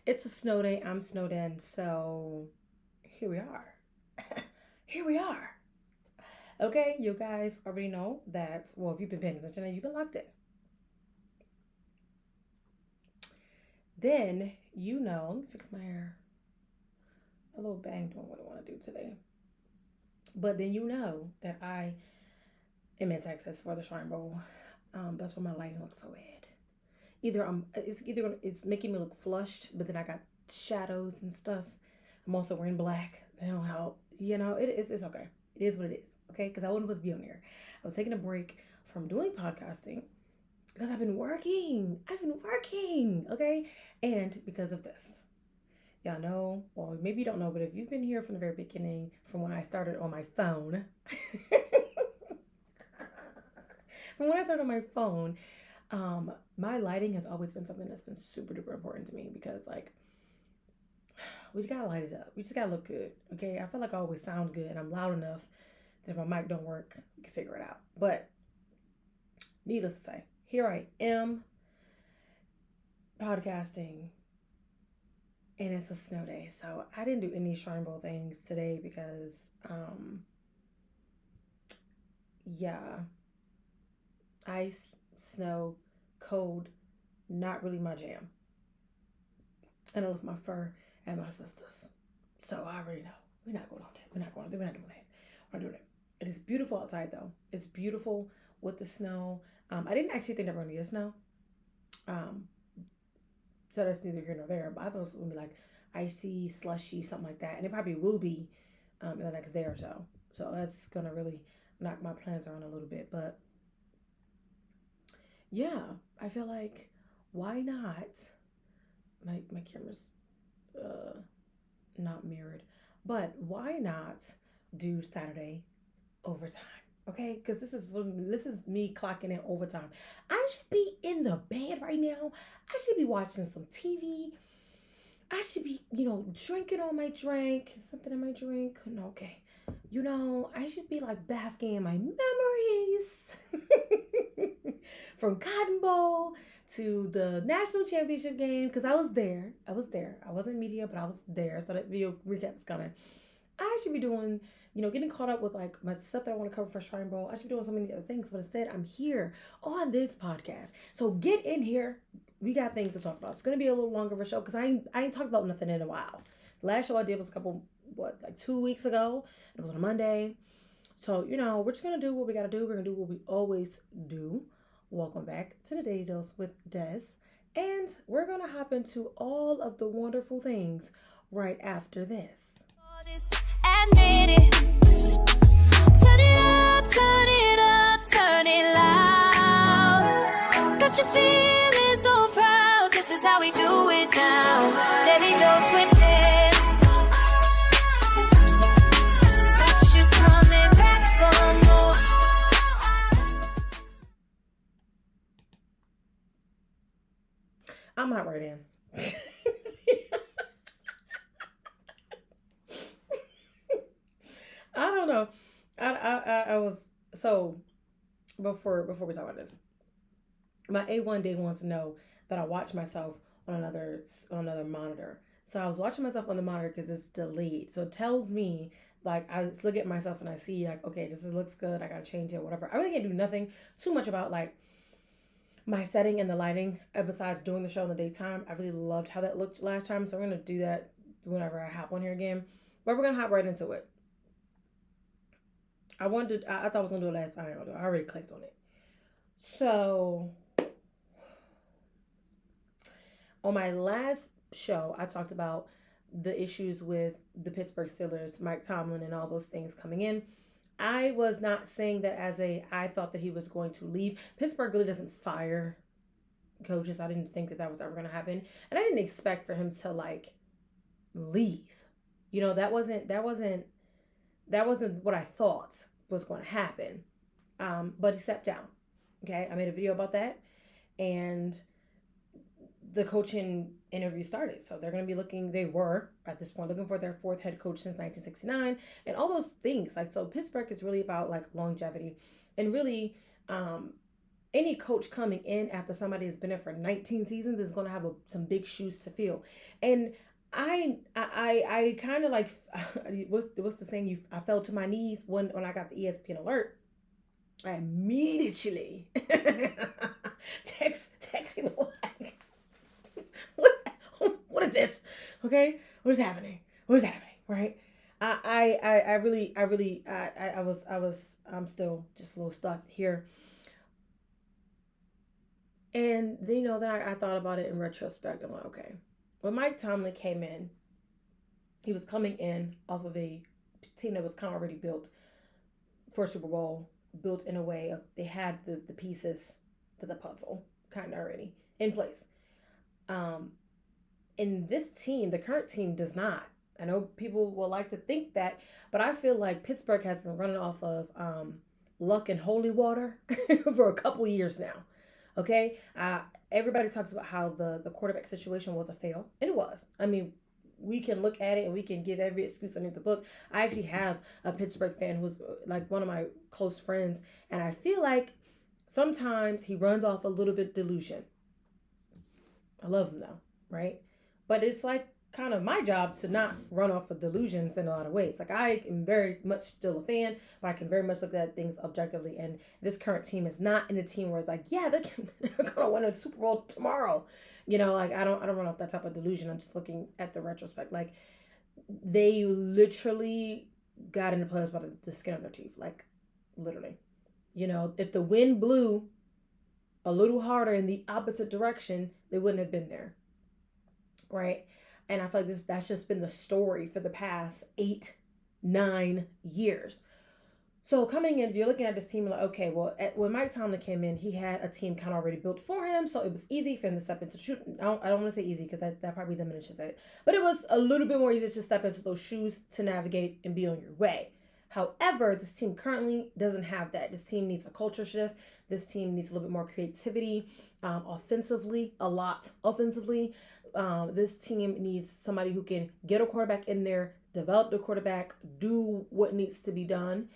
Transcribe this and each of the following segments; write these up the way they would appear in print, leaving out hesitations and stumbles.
It's a snow day. I'm snowed in. So here we are. Here we are. Okay, you guys already know that. Well, if you've been paying attention, you've been locked in. Then you know, let me fix my hair. A little bang doing what I want to do today. But then you know that I am in Texas for the Shrine Bowl. That's why my lighting looks so bad. It's making me look flushed, but then I got shadows and stuff. I'm also wearing black. They don't help. It's okay. It is what it is. Okay, because I wasn't supposed to be on here. I was taking a break from doing podcasting because I've been working. Okay, and because of this. Y'all know, well, maybe you don't know, but if you've been here from the very beginning, from when I started on my phone, my lighting has always been something that's been super duper important to me because, like, we just gotta light it up. We just gotta look good, okay? I feel like I always sound good and I'm loud enough that if my mic don't work, we can figure it out. But needless to say, here I am podcasting. And it's a snow day, so I didn't do any Shrine Bowl things today because, ice, snow, cold, not really my jam. And I left my fur at my sister's, so I already know we're not going on that. We're not doing that. We're not doing it. It is beautiful outside though. It's beautiful with the snow. I didn't actually think that we're gonna get snow. So that's neither here nor there. But I thought it was going to be like icy, slushy, something like that. And it probably will be in the next day or so. So that's going to really knock my plans around a little bit. But yeah, I feel like why not? My camera's not mirrored. But why not do Saturday overtime? Okay, because this is me clocking in overtime. I should be in the bed right now. I should be watching some TV. I should be, drinking on my drink. Something in my drink. No, okay. I should be like basking in my memories from Cotton Bowl to the national championship game because I was there. I wasn't media, but I was there. So that video recap is coming. I should be doing, getting caught up with like my stuff that I want to cover for Shrine Bowl. I should be doing so many other things, but instead I'm here on this podcast. So get in here. We got things to talk about. It's going to be a little longer of a show because I ain't talked about nothing in a while. The last show I did was 2 weeks ago. It was on a Monday. So, we're just going to do what we got to do. We're going to do what we always do. Welcome back to the Daily Dose with Dez. And we're going to hop into all of the wonderful things right after this. Admit it. Turn it up, turn it loud. Got your feeling so proud. This is how we do it now. Daily Dose with Dez. Got you coming back for more. I'm not right in. I don't know. I was so before we talk about this. My A1 day wants to know that I watch myself on another monitor. So I was watching myself on the monitor because it's delayed. So it tells me like I just look at myself and I see like, okay, this looks good. I gotta change it, whatever. I really can't do nothing too much about like my setting and the lighting besides doing the show in the daytime. I really loved how that looked last time. So we're gonna do that whenever I hop on here again. But we're gonna hop right into it. I thought I was gonna do it last time. I already clicked on it. So on my last show, I talked about the issues with the Pittsburgh Steelers, Mike Tomlin, and all those things coming in. I was not saying that I thought that he was going to leave. Pittsburgh really doesn't fire coaches. I didn't think that was ever going to happen. And I didn't expect for him to like leave. That wasn't what I thought was going to happen. But he stepped down. Okay. I made a video about that. And the coaching interview started. So they're going to be they were at this point looking for their fourth head coach since 1969 and all those things. So Pittsburgh is really about like longevity and really any coach coming in after somebody has been there for 19 seasons is going to have some big shoes to fill. And I kind of like what's the saying? I fell to my knees when I got the ESPN alert. I immediately texting like, what what is this? Okay, what is happening? What is happening? Right? I'm still just a little stuck here. And then I thought about it in retrospect. I'm like, okay, when Mike Tomlin came in, he was coming in off of a team that was kind of already built for Super Bowl, built in a way of they had the pieces to the puzzle kind of already in place. Um, and this team, the current team, does not. I know people will like to think that, but I feel like Pittsburgh has been running off of luck and holy water for a couple years now. Okay, everybody talks about how the quarterback situation was a fail, and it was. I mean, we can look at it and we can give every excuse underneath the book. I actually have a Pittsburgh fan who's like one of my close friends, and I feel like sometimes he runs off a little bit delusion. I love him though, right? But it's like kind of my job to not run off of delusions in a lot of ways. Like I am very much still a fan, but I can very much look at things objectively. And this current team is not in a team where it's like, yeah, they're gonna win a Super Bowl tomorrow. Like I don't run off that type of delusion. I'm just looking at the retrospect. Like they literally got into playoffs by the skin of their teeth. Like literally. If the wind blew a little harder in the opposite direction, they wouldn't have been there. Right? And I feel like that's just been the story for the past 8-9 years. So coming in, you're looking at this team like, okay, well, when Mike Tomlin came in, he had a team kind of already built for him, so it was easy for him to step into shoot. I don't want to say easy because that probably diminishes it, but it was a little bit more easy to step into those shoes to navigate and be on your way. However, this team currently doesn't have that. This team needs a culture shift. This team needs a little bit more creativity, offensively, a lot offensively. This team needs somebody who can get a quarterback in there, develop the quarterback, do what needs to be done.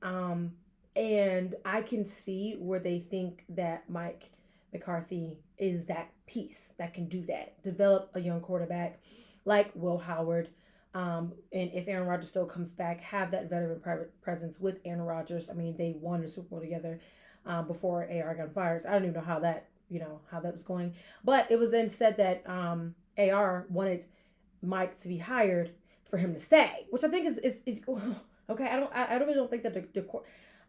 And I can see where they think that Mike McCarthy is that piece that can do that, develop a young quarterback like Will Howard. And if Aaron Rodgers still comes back, have that veteran presence with Aaron Rodgers. I mean, they won the Super Bowl together before AR got fired. So I don't even know how that was going. But it was then said that AR wanted Mike to be hired for him to stay, which I think is okay. I really don't think that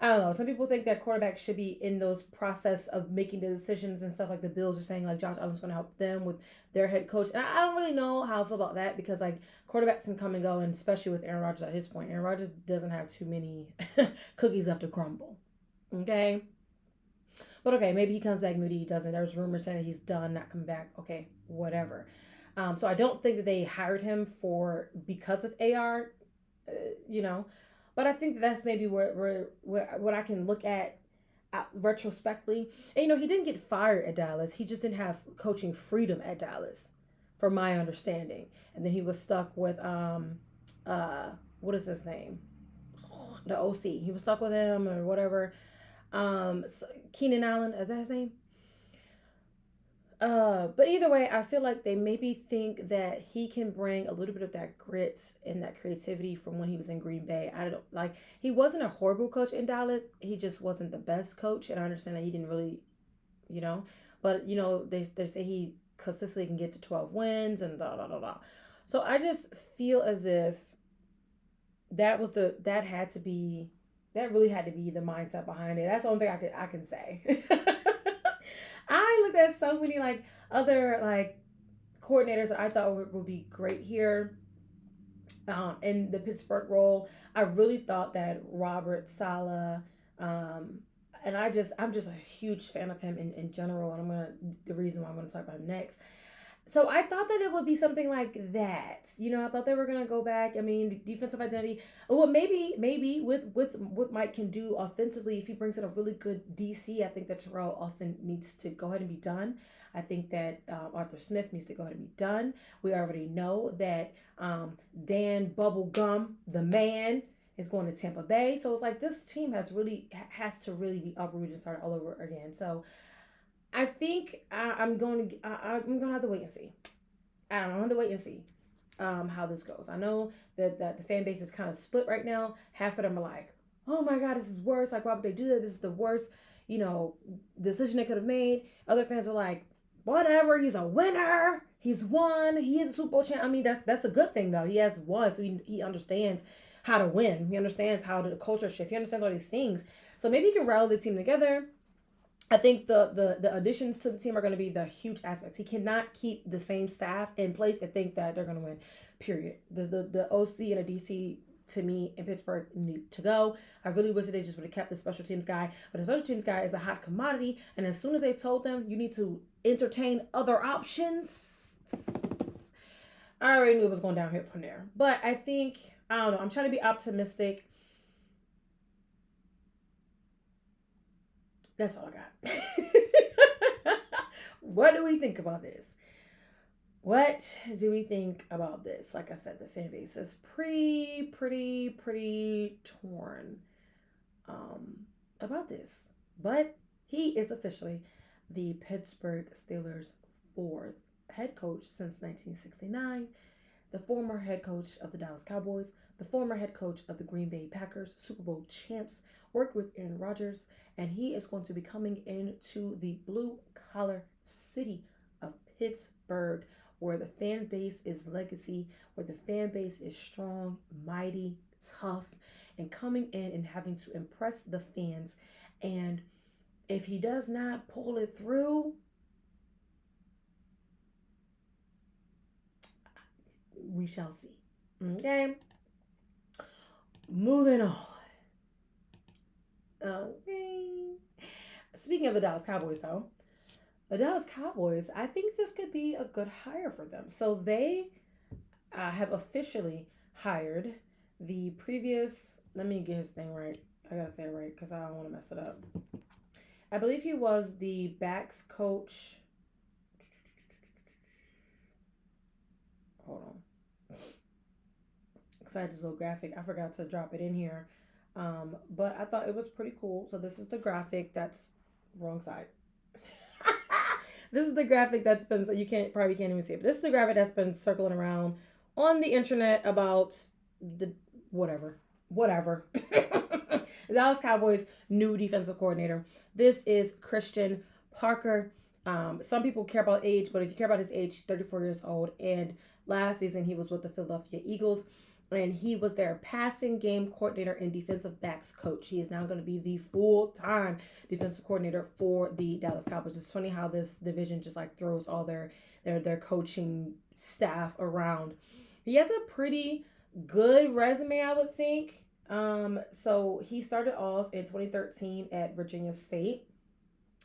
I don't know. Some people think that quarterbacks should be in those process of making the decisions and stuff, like the Bills are saying like Josh Allen's going to help them with their head coach. And I don't really know how I feel about that because like quarterbacks can come and go, and especially with Aaron Rodgers at his point, Aaron Rodgers doesn't have too many cookies left to crumble. Okay. But okay, maybe he comes back, maybe he doesn't. There's rumors saying that he's done, not coming back. Okay, whatever. So I don't think that they hired him because of AR, But I think that's maybe where what I can look at retrospectively. And he didn't get fired at Dallas. He just didn't have coaching freedom at Dallas, from my understanding. And then he was stuck with what is his name? The OC. He was stuck with him or whatever. Keenan Allen, is that his name? But either way, I feel like they maybe think that he can bring a little bit of that grit and that creativity from when he was in Green Bay. I don't like, he wasn't a horrible coach in Dallas. He just wasn't the best coach. And I understand that he didn't really, but they say he consistently can get to 12 wins and da da da da. So I just feel as if that really had to be the mindset behind it. That's the only thing I can say. I looked at so many like other like coordinators that I thought would be great here in the Pittsburgh role. I really thought that Robert Saleh, and I'm just a huge fan of him in general, and the reason why I'm gonna talk about him next. So I thought that it would be something like that. I thought they were gonna go back. I mean, defensive identity. Well, maybe with what Mike can do offensively, if he brings in a really good DC, I think that Terrell Austin needs to go ahead and be done. I think that Arthur Smith needs to go ahead and be done. We already know that Dan Bubblegum, the man, is going to Tampa Bay. So it's like this team has to really be uprooted and start all over again. So I think I'm going to have to wait and see. I don't know. I have to wait and see how this goes. I know that the fan base is kind of split right now. Half of them are like, oh my God, this is worse. Like, why would they do that? This is the worst, decision they could have made. Other fans are like, whatever, he's a winner. He's won. He is a Super Bowl champ. I mean, that's a good thing, though. He has won, so he understands how to win. He understands how to culture shift. He understands all these things. So maybe he can rally the team together. I think the additions to the team are going to be the huge aspects. He cannot keep the same staff in place and think that they're going to win, period. The OC and the DC, to me, in Pittsburgh need to go. I really wish that they just would have kept the special teams guy. But the special teams guy is a hot commodity. And as soon as they told them you need to entertain other options, I already knew it was going downhill from there. But I think, I don't know, I'm trying to be optimistic. That's all I got. What do we think about this? What do we think about this? Like I said, the fan base is pretty torn about this. But he is officially the Pittsburgh Steelers' fourth head coach since 1969, the former head coach of the Dallas Cowboys, the former head coach of the Green Bay Packers, Super Bowl champs, worked with Aaron Rodgers, and he is going to be coming into the blue-collar city of Pittsburgh, where the fan base is legacy, where the fan base is strong, mighty, tough, and coming in and having to impress the fans. And if he does not pull it through, we shall see. Okay? Moving on. Okay. Speaking of the Dallas Cowboys, though, the Dallas Cowboys, I think this could be a good hire for them. So they have officially hired the previous, let me get his thing right. I gotta say it right because I don't want to mess it up. I believe he was the backs coach. Hold on. Because I had this little graphic. I forgot to drop it in here. But I thought it was pretty cool. So this is the graphic that's wrong side. This is the graphic that's been, so you probably can't even see it. But this is the graphic that's been circling around on the internet about the whatever. The Dallas Cowboys' new defensive coordinator. This is Christian Parker. Some people care about age, but if you care about his age, he's 34 years old. And last season, he was with the Philadelphia Eagles. And he was their passing game coordinator and defensive backs coach. He is now going to be the full-time defensive coordinator for the Dallas Cowboys. It's funny how this division just like throws all their coaching staff around. He has a pretty good resume, I would think. So he started off in 2013 at Virginia State.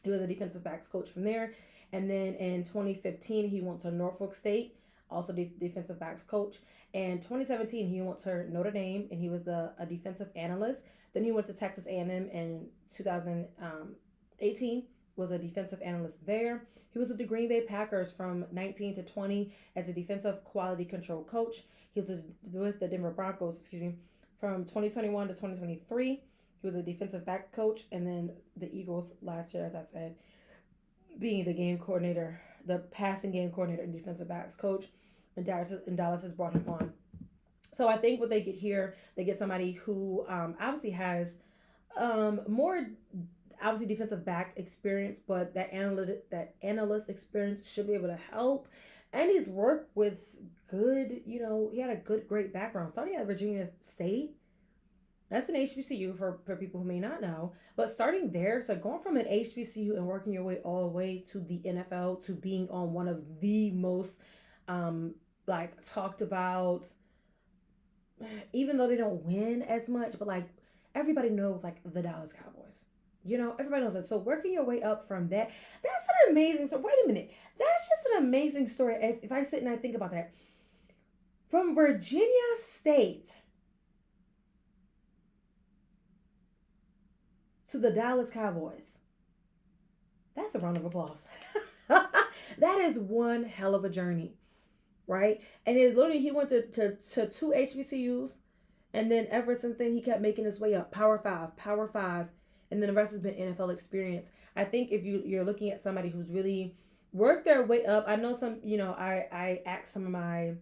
He was a defensive backs coach from there. And then in 2015, he went to Norfolk State, also defensive backs coach. And 2017, he went to Notre Dame, and he was a defensive analyst. Then he went to Texas A&M in 2018, was a defensive analyst there. He was with the Green Bay Packers from 19 to 20 as a defensive quality control coach. He was with the Denver Broncos, from 2021 to 2023. He was a defensive back coach, and then the Eagles last year, as I said, being the game coordinator, the passing game coordinator and defensive backs coach. And Dallas has brought him on. So I think what they get here, they get somebody who obviously has more obviously defensive back experience, but that analyst experience should be able to help. And he's worked with good, he had a great background. Starting at Virginia State, that's an HBCU for people who may not know. But starting there, so going from an HBCU and working your way all the way to the NFL to being on one of the most talked about, even though they don't win as much, but everybody knows the Dallas Cowboys. Everybody knows that. So working your way up from that, that's an amazing story. Wait a minute. That's just an amazing story. If I sit and I think about that. From Virginia State to the Dallas Cowboys. That's a round of applause. That is one hell of a journey. Right? And it literally, he went to two HBCUs And then ever since then, he kept making his way up. Power 5, Power 5. And then the rest has been NFL experience. I think if you're looking at somebody who's really worked their way up, I know some, I ask some of my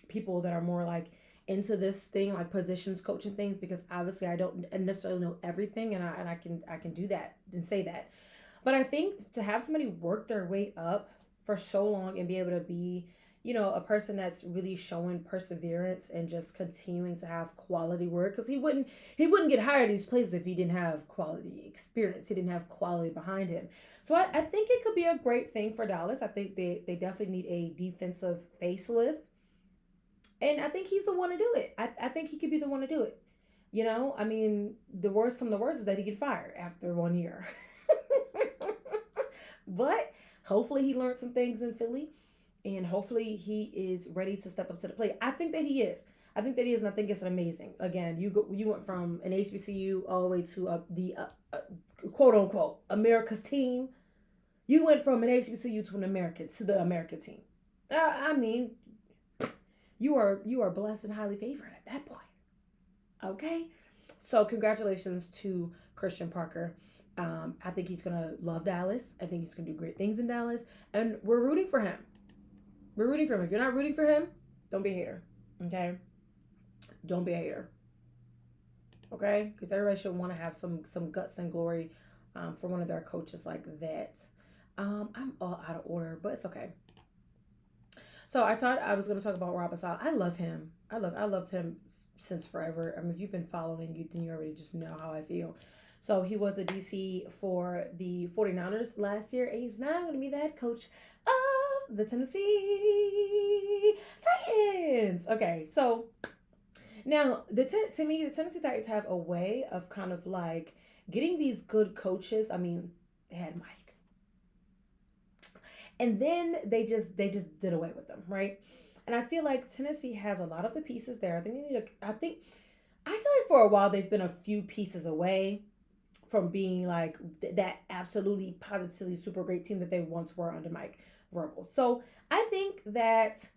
people that are more like into this thing, like positions coaching things, because obviously I don't necessarily know everything, and I can do that and say that. But I think to have somebody work their way up for so long and be able to be, a person that's really showing perseverance and just continuing to have quality work, because he wouldn't get hired at these places if he didn't have quality experience. He didn't have quality behind him. So I think it could be a great thing for Dallas. I think they definitely need a defensive facelift. And I think he's the one to do it. I think he could be the one to do it. I mean, the worst come to worst is that he get fired after 1 year. But hopefully he learned some things in Philly. And hopefully he is ready to step up to the plate. I think that he is. And I think it's amazing. Again, you went from an HBCU all the way to the quote unquote America's team. You went from an HBCU to the American team. I mean, you are blessed and highly favored at that point. Okay, so congratulations to Christian Parker. I think he's gonna love Dallas. I think he's gonna do great things in Dallas, and we're rooting for him. We're rooting for him. If you're not rooting for him, don't be a hater. Okay? Don't be a hater. Okay? Because everybody should want to have some guts and glory for one of their coaches like that. I'm all out of order, but it's okay. So I thought I was going to talk about Robert Saleh. I love him. I loved him since forever. I mean, if you've been following, then you already just know how I feel. So he was the DC for the 49ers last year, and he's now going to be the head coach of the Tennessee Titans. Okay, so now to me, the Tennessee Titans have a way of kind of like getting these good coaches. I mean, they had Mike, and then they just did away with them, right? And I feel like Tennessee has a lot of the pieces there. I feel like for a while they've been a few pieces away from being like that absolutely positively super great team that they once were under Mike Vrabel. So I think that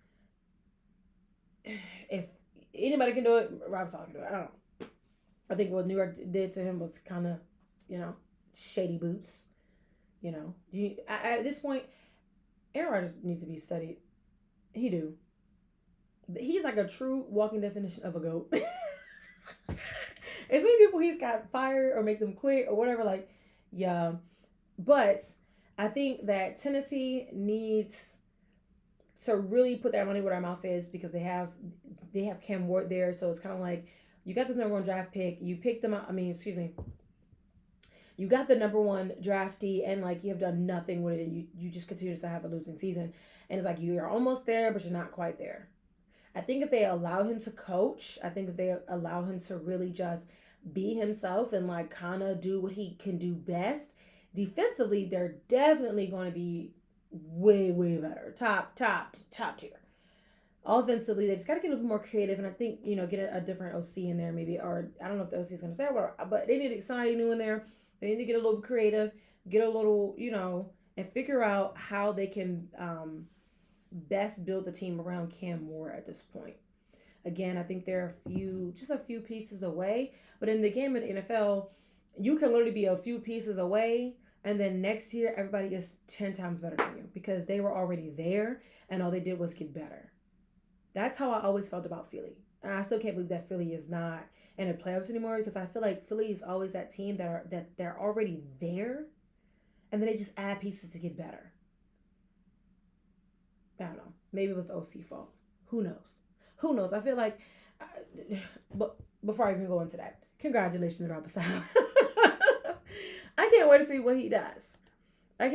if anybody can do it, Robert Saleh can do it. I don't know. I think what New York did to him was kind of, shady boots. At this point, Aaron Rodgers needs to be studied. He do. He's like a true walking definition of a goat. As many people he's got fired or make them quit or whatever, like, yeah. But I think that Tennessee needs to really put their money where their mouth is, because they have Cam Ward there. So it's kind of like, you got this number 1 draft pick. You picked them up. You got the number 1 draftee, and like you have done nothing with it, and you just continue to have a losing season. And it's like you're almost there, but you're not quite there. I think if they allow him to coach, I think if they allow him to really just be himself and like kind of do what he can do best, defensively, they're definitely going to be way, way better. Top tier. Offensively, they just got to get a little more creative, and I think, get a different OC in there maybe, or I don't know if the OC is going to say whatever, but they need somebody new in there. They need to get a little creative, get a little, and figure out how they can best build the team around Cam Moore at this point. Again, I think they're just a few pieces away, but in the game of the NFL, you can literally be a few pieces away, and then next year everybody is 10 times better than you, because they were already there and all they did was get better. That's how I always felt about Philly. And I still can't believe that Philly is not in the playoffs anymore, because I feel like Philly is always that team that they're already there, and then they just add pieces to get better. I don't know. Maybe it was the OC fault. Who knows? I feel like, but before I even go into that, congratulations, Robert Saleh. I can't wait to see what he does. I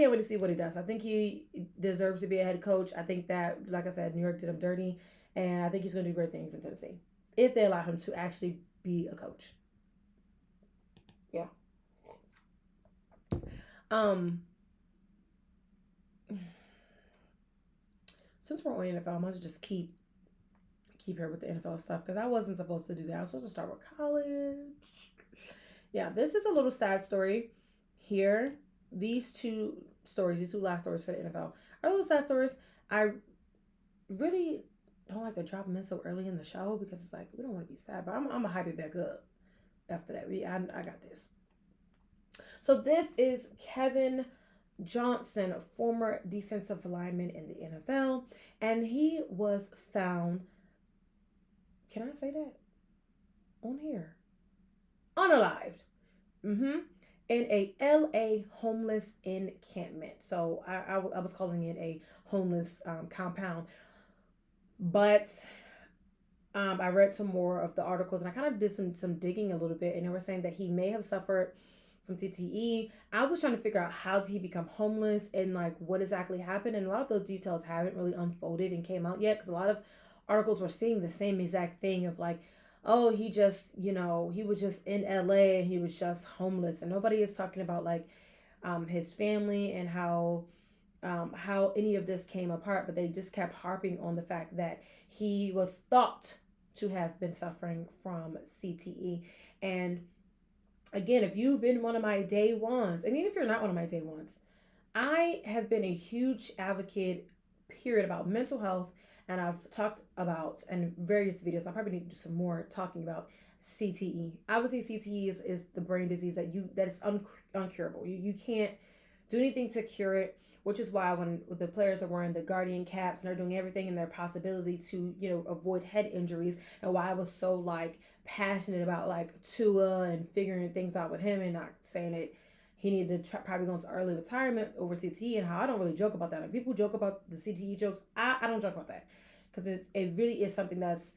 think he deserves to be a head coach. I think that, like I said, New York did him dirty, and I think he's going to do great things in Tennessee if they allow him to actually be a coach. Yeah. Since we're on NFL, I might just keep here with the NFL stuff, because I wasn't supposed to do that. I was supposed to start with college. Yeah, this is a little sad story here. These two last stories for the NFL are little sad stories. I really don't like to drop them in so early in the show because it's like we don't want to be sad, but I'm gonna hype it back up after that. I got this. So this is Kevin Johnson, a former defensive lineman in the NFL, and he was found. Can I say that on here? Unalived. Mm-hmm. In a LA homeless encampment. So I was calling it a homeless compound. But I read some more of the articles and I kind of did some digging a little bit, and they were saying that he may have suffered from CTE. I was trying to figure out how did he become homeless and like what exactly happened, and a lot of those details haven't really unfolded and came out yet because a lot of articles were seeing the same exact thing of like, oh, he just, he was just in LA and he was just homeless, and nobody is talking about like his family and how any of this came apart, but they just kept harping on the fact that he was thought to have been suffering from CTE. And again, if you've been one of my day ones, and even if you're not one of my day ones, I have been a huge advocate, period, about mental health, and I've talked about in various videos. I probably need to do some more talking about CTE. Obviously, CTE is the brain disease that is uncurable. You can't do anything to cure it, which is why when the players are wearing the Guardian caps and they're doing everything in their possibility to avoid head injuries, and why I was so like passionate about like Tua and figuring things out with him, and not saying that he needed to probably go into early retirement over CTE, and how I don't really joke about that. Like people joke about the CTE jokes. I don't joke about that because it really is something that's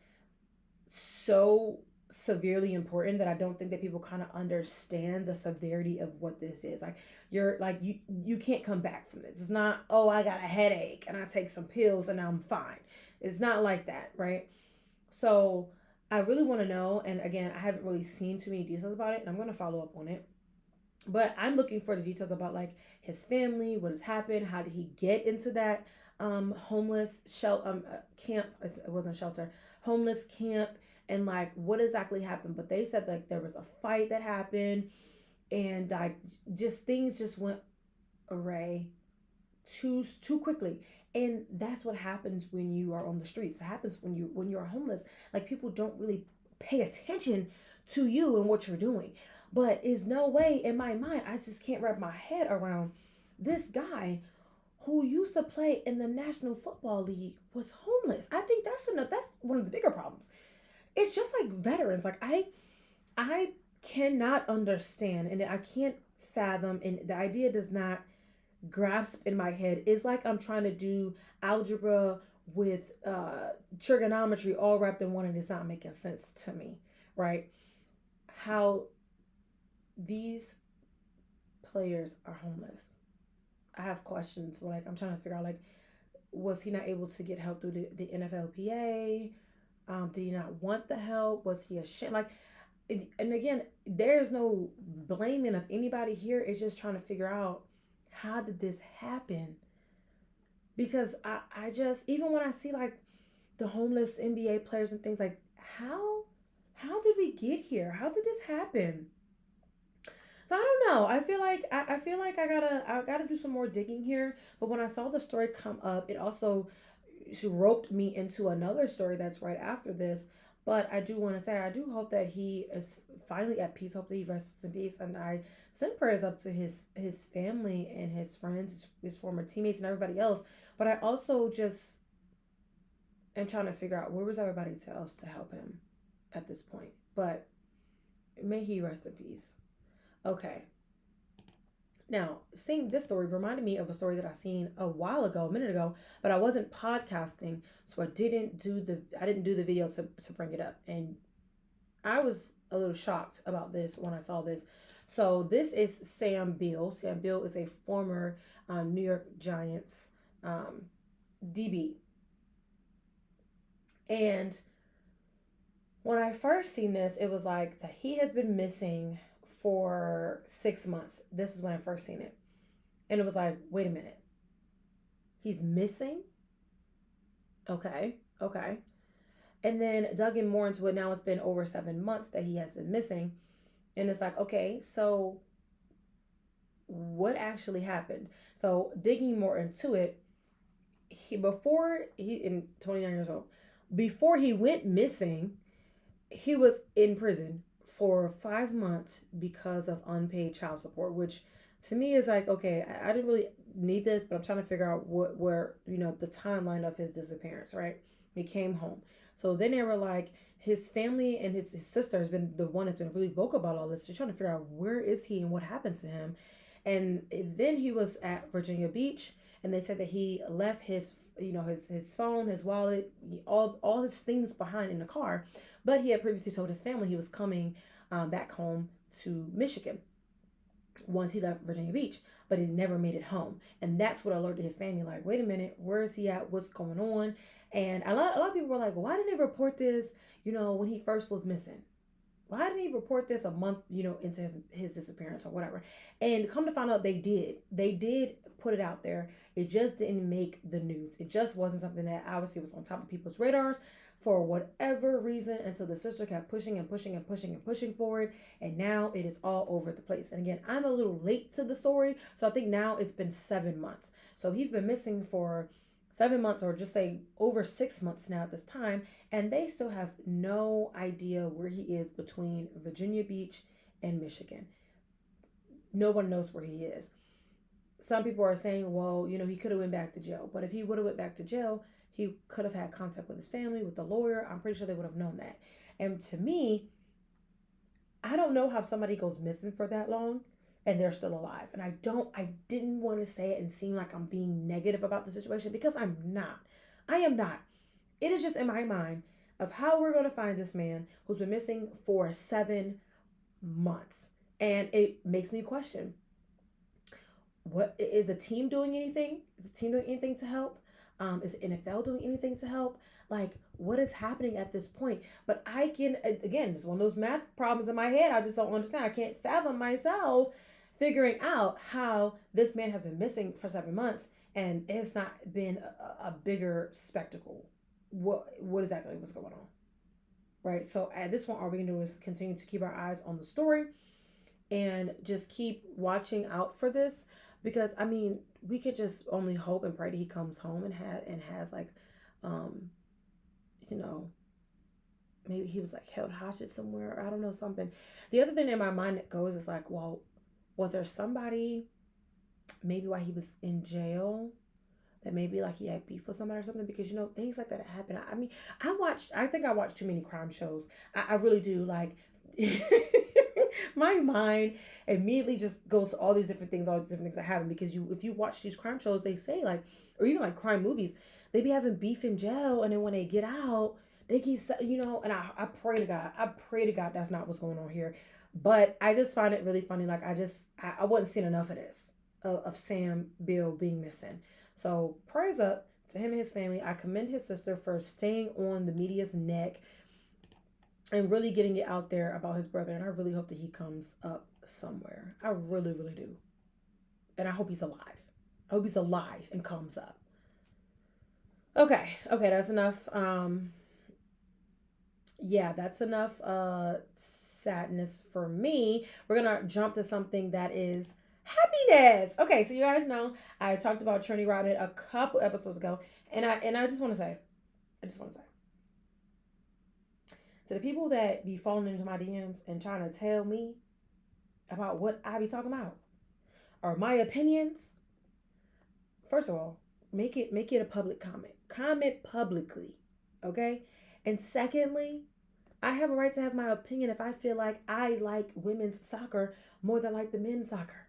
so severely important that I don't think that people kind of understand the severity of what this is. Like you can't come back from this. It's not, oh, I got a headache and I take some pills and I'm fine. It's not like that, right? So I really want to know, and again, I haven't really seen too many details about it, and I'm going to follow up on it. But I'm looking for the details about like his family, what has happened, how did he get into that homeless camp? It wasn't a shelter, homeless camp, and like what exactly happened. But they said like there was a fight that happened, and like just things just went awry too quickly. And that's what happens when you are on the streets. It happens when you're homeless. Like people don't really pay attention to you and what you're doing. But is no way in my mind, I just can't wrap my head around this guy who used to play in the National Football League was homeless. I think that's one of the bigger problems. It's just like veterans. Like I cannot understand, and I can't fathom, and the idea does not grasp in my head. It's like I'm trying to do algebra with trigonometry all wrapped in one, and it's not making sense to me, right? How these players are homeless. I have questions. Like I'm trying to figure out, like, was he not able to get help through the NFLPA? Did he not want the help? Was he ashamed? Like, and again, there's no blaming of anybody here. It's just trying to figure out, how did this happen? Because I just, even when I see like the homeless NBA players and things, like how did we get here? How did this happen? So I don't know. I feel like I gotta do some more digging here. But when I saw the story come up, it also roped me into another story that's right after this. But I do want to say, I do hope that he is finally at peace. Hopefully he rests in peace. And I send prayers up to his family and his friends, his former teammates and everybody else. But I also just am trying to figure out, where was everybody else to help him at this point. But may he rest in peace. Okay. Now, seeing this story reminded me of a story that I seen a minute ago, but I wasn't podcasting, so I didn't do the video to bring it up. And I was a little shocked about this when I saw this. So this is Sam Beal. Sam Beal is a former New York Giants DB. And when I first seen this, it was like that he has been missing for 6 months. This is when I first seen it. And it was like, wait a minute. He's missing? Okay. And then dug in more into it. Now it's been over 7 months that he has been missing. And it's like, okay, so what actually happened? So digging more into it, he in 29 years old, Before he went missing, he was in prison for 5 months because of unpaid child support, which to me is like, okay, I didn't really need this, but I'm trying to figure out where, the timeline of his disappearance, right? He came home. So then they were like, his family and his sister has been the one that's been really vocal about all this. She's trying to figure out where is he and what happened to him. And then he was at Virginia Beach, and they said that he left his, his phone, his wallet, all his things behind in the car. But he had previously told his family he was coming back home to Michigan once he left Virginia Beach, but he never made it home. And that's what alerted his family, like, wait a minute, where is he at? What's going on? And a lot of people were like, why didn't they report this, when he first was missing? Why didn't he report this a month, into his disappearance or whatever? And come to find out, they did. They did put it out there. It just didn't make the news. It just wasn't something that obviously was on top of people's radars for whatever reason, until the sister kept pushing and pushing and pushing and pushing forward. And now it is all over the place. And again, I'm a little late to the story. So I think now it's been 7 months. So he's been missing for 7 months, or just say over 6 months now at this time, and they still have no idea where he is between Virginia Beach and Michigan. No one knows where he is. Some people are saying, well, he could have went back to jail, but if he would have went back to jail, he could have had contact with his family, with the lawyer. I'm pretty sure they would have known that. And to me, I don't know how somebody goes missing for that long and they're still alive. And I didn't want to say it and seem like I'm being negative about the situation, because I'm not. I am not. It is just in my mind of how we're going to find this man who's been missing for 7 months. And it makes me question, what is the team doing anything? Is the team doing anything to help? Is the NFL doing anything to help? Like, what is happening at this point? But I can, again, it's one of those math problems in my head. I just don't understand. I can't fathom myself figuring out how this man has been missing for 7 months and it's not been a bigger spectacle. What exactly was going on? Right? So at this point, all we can do is continue to keep our eyes on the story and just keep watching out for this, because I mean, we could just only hope and pray that he comes home and has like, maybe he was like held hostage somewhere. I don't know, something. The other thing in my mind that goes is like, well, was there somebody maybe while he was in jail that maybe like he had beef with somebody or something? Because things like that happen. I mean, I think I watch too many crime shows. I really do. Like my mind immediately just goes to all these different things that happen, because if you watch these crime shows, they say like, or even like crime movies, they be having beef in jail, and then when they get out, they keep, and I pray to God that's not what's going on here. But I just find it really funny. Like I wasn't seeing enough of this, of Sam Beal being missing. So prayers up to him and his family. I commend his sister for staying on the media's neck and really getting it out there about his brother. And I really hope that he comes up somewhere. I really, really do. And I hope he's alive. I hope he's alive and comes up. Okay, that's enough. That's enough sadness for me. We're going to jump to something that is happiness. Okay, so you guys know I talked about Trinity Rodman a couple episodes ago, and I just want to say, to the people that be falling into my DMs and trying to tell me about what I be talking about or my opinions, first of all, make it a public comment. Comment publicly, okay? And secondly, I have a right to have my opinion if I feel like I like women's soccer more than like the men's soccer.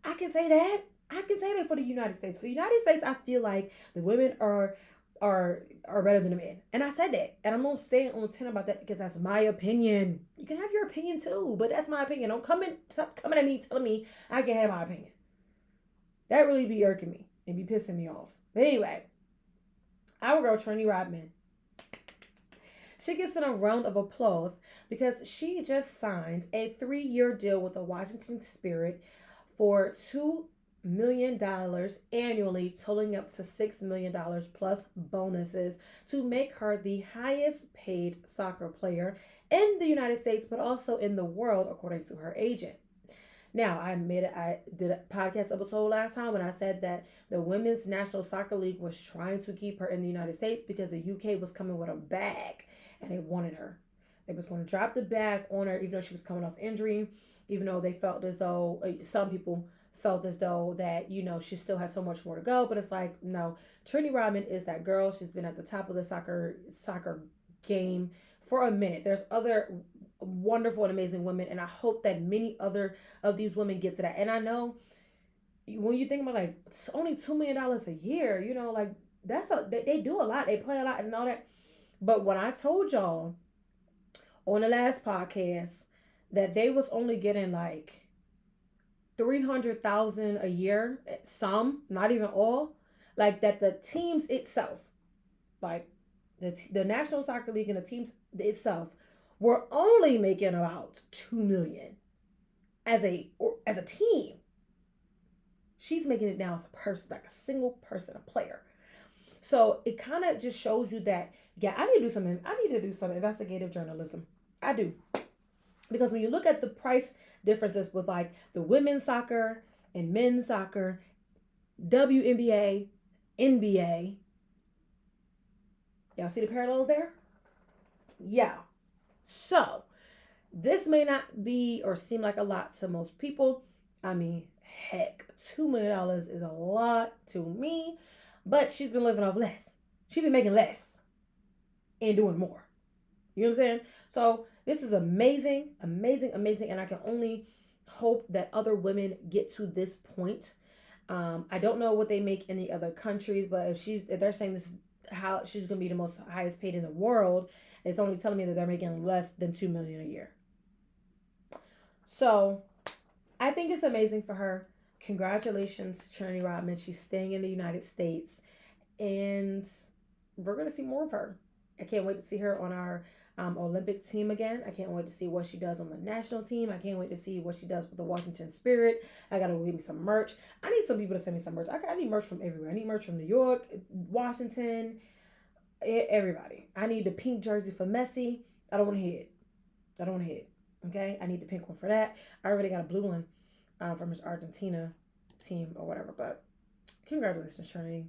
I can say that. I can say that for the United States. For the United States, I feel like the women are better than the men. And I said that. And I'm going to stay on 10 about that, because that's my opinion. You can have your opinion too, but that's my opinion. Stop coming at me telling me I can have my opinion. That really be irking me and be pissing me off. But anyway, our girl Trinity Rodman, she gets in a round of applause because she just signed a 3-year deal with the Washington Spirit for $2 million annually, totaling up to $6 million plus bonuses, to make her the highest paid soccer player in the United States, but also in the world, according to her agent. Now, I admit it, I did a podcast episode last time when I said that the Women's National Soccer League was trying to keep her in the United States because the UK was coming with a bag and they wanted her. They was going to drop the bag on her even though she was coming off injury, even though they felt as though, some people felt as though that, she still has so much more to go. But it's like, no, Trinity Rodman is that girl. She's been at the top of the soccer game for a minute. There's other wonderful and amazing women, and I hope that many other of these women get to that. And I know when you think about like it's only $2 million a year, like they do a lot. They play a lot and all that. But when I told y'all on the last podcast that they was only getting like $300,000 a year, some, not even all, like that the teams itself, like the National Soccer League and the teams itself were only making about $2 million as a team. She's making it now as a person, like a single person, a player. So it kind of just shows you that, yeah, I need to do some investigative journalism. I do. Because when you look at the price differences with like the women's soccer and men's soccer, WNBA, NBA, y'all see the parallels there? Yeah. So this may not be or seem like a lot to most people. I mean, heck, $2 million is a lot to me, but she's been living off less. She's been making less and doing more. You know what I'm saying? So this is amazing, amazing, amazing. And I can only hope that other women get to this point. I don't know what they make in the other countries, but if they're saying this is how she's going to be the most highest paid in the world, it's only telling me that they're making less than $2 million a year. So I think it's amazing for her. Congratulations to Trinity Rodman. She's staying in the United States, and we're going to see more of her. I can't wait to see her on our Olympic team again. I can't wait to see what she does on the national team. I can't wait to see what she does with the Washington Spirit. I got to give me some merch. I need some people to send me some merch. I need merch from everywhere. I need merch from New York, Washington, everybody. I need the pink jersey for Messi. I don't want to hear it. Okay? I need the pink one for that. I already got a blue one from his Argentina team or whatever. But congratulations, Trinity.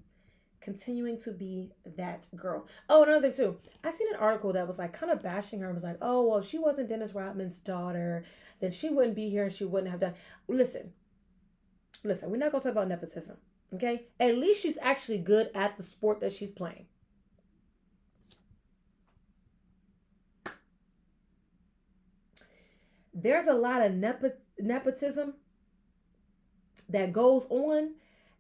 Continuing to be that girl. Oh, another thing too. I seen an article that was like kind of bashing her. It was like, oh, well, if she wasn't Dennis Rodman's daughter, then she wouldn't be here and she wouldn't have done. Listen, we're not going to talk about nepotism. Okay? At least she's actually good at the sport that she's playing. There's a lot of nepotism that goes on.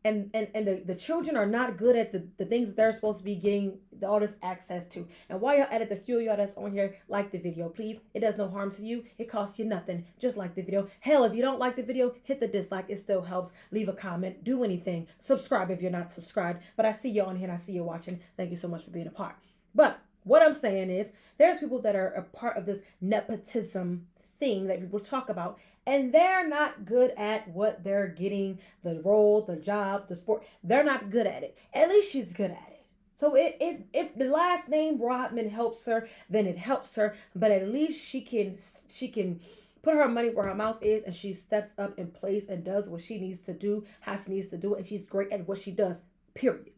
And the children are not good at the things that they're supposed to be getting all this access to. And while y'all at it, the few of y'all that's on here, like the video, please. It does no harm to you. It costs you nothing. Just like the video. Hell, if you don't like the video, hit the dislike. It still helps. Leave a comment. Do anything. Subscribe if you're not subscribed. But I see you on here and I see you watching. Thank you so much for being a part. But what I'm saying is, there's people that are a part of this nepotism thing that people talk about, and they're not good at what they're getting, the role, the job, the sport. They're not good at it. At least she's good at it. So if the last name Rodman helps her, then it helps her. But at least she can put her money where her mouth is, and she steps up and plays and does what she needs to do, how she needs to do it, and she's great at what she does, period.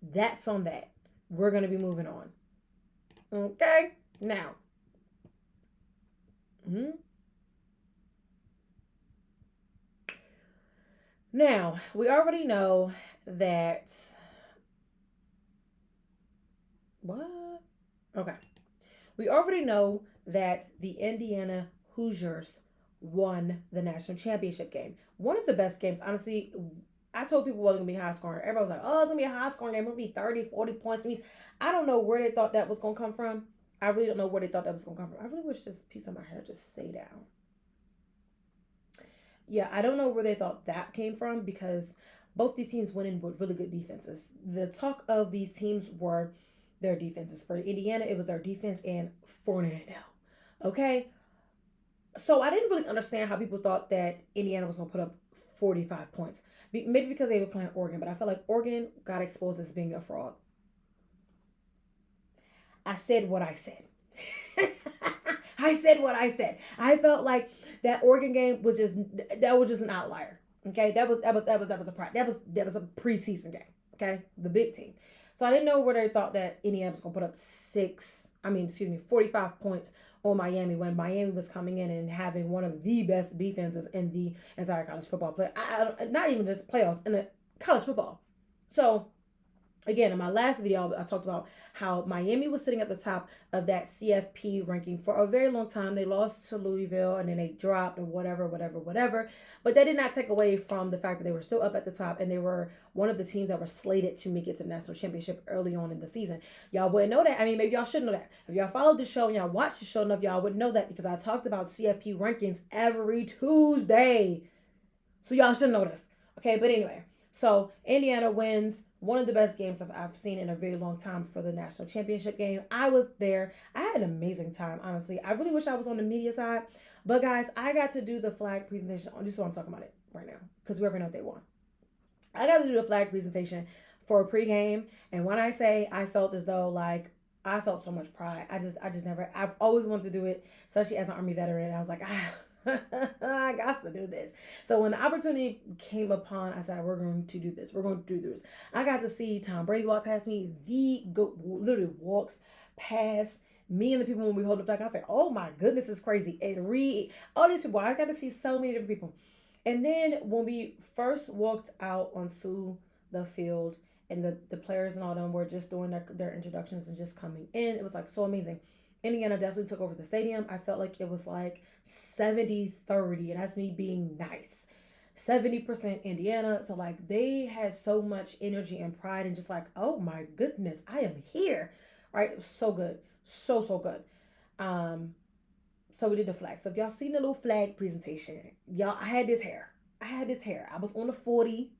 That's on that. We're going to be moving on. Okay? Now. Now, we already know that... What? Okay. We already know that the Indiana Hoosiers won the national championship game. One of the best games. Honestly, I told people it wasn't going to be high scoring. Everybody was like, oh, it's going to be a high scoring game. It's going to be 30, 40 points. I don't know where they thought that was going to come from. I really don't know where they thought that was going to come from. I really wish this piece of my hair just stay down. Yeah, I don't know where they thought that came from, because both these teams went in with really good defenses. The talk of these teams were their defenses. For Indiana, it was their defense and Fernando. Okay? So I didn't really understand how people thought that Indiana was going to put up 45 points. Maybe because they were playing Oregon, but I felt like Oregon got exposed as being a fraud. I said what I said. I said what I said. I felt like that Oregon game was just an outlier. Okay, that was a preseason game. Okay, the big team. So I didn't know where they thought that Indiana was gonna put up 45 points on Miami when Miami was coming in and having one of the best defenses in the entire college football play. Not even just playoffs, in the college football. So again, in my last video, I talked about how Miami was sitting at the top of that CFP ranking for a very long time. They lost to Louisville and then they dropped and whatever. But that did not take away from the fact that they were still up at the top and they were one of the teams that were slated to make it to the national championship early on in the season. Y'all wouldn't know that. I mean, maybe y'all should know that. If y'all followed the show and y'all watched the show enough, y'all would know that because I talked about CFP rankings every Tuesday. So y'all should know this. Okay, but anyway. So Indiana wins one of the best games I've seen in a very long time for the national championship game. I was there. I had an amazing time, honestly. I really wish I was on the media side. But guys, I got to do the flag presentation. Just so I'm talking about it right now because we already know they won. I got to do the flag presentation for a pregame. And when I say I felt as though like I felt so much pride. I've always wanted to do it, especially as an Army veteran. I was like, I got to do this. So when the opportunity came upon, I said, we're going to do this. We're going to do this. I got to see Tom Brady walk past me. Literally walks past me and the people when we hold the flag. I said, oh my goodness, it's crazy. And all these people, I got to see so many different people. And then when we first walked out onto the field and the players and all them were just doing their introductions and just coming in, it was like so amazing. Indiana definitely took over the stadium. I felt like it was like 70-30, and that's me being nice. 70% Indiana. So like they had so much energy and pride and just like, oh my goodness, I am here. Right? It was so good. So good. So we did the flag. So if y'all seen the little flag presentation, y'all, I had this hair. I was on the 40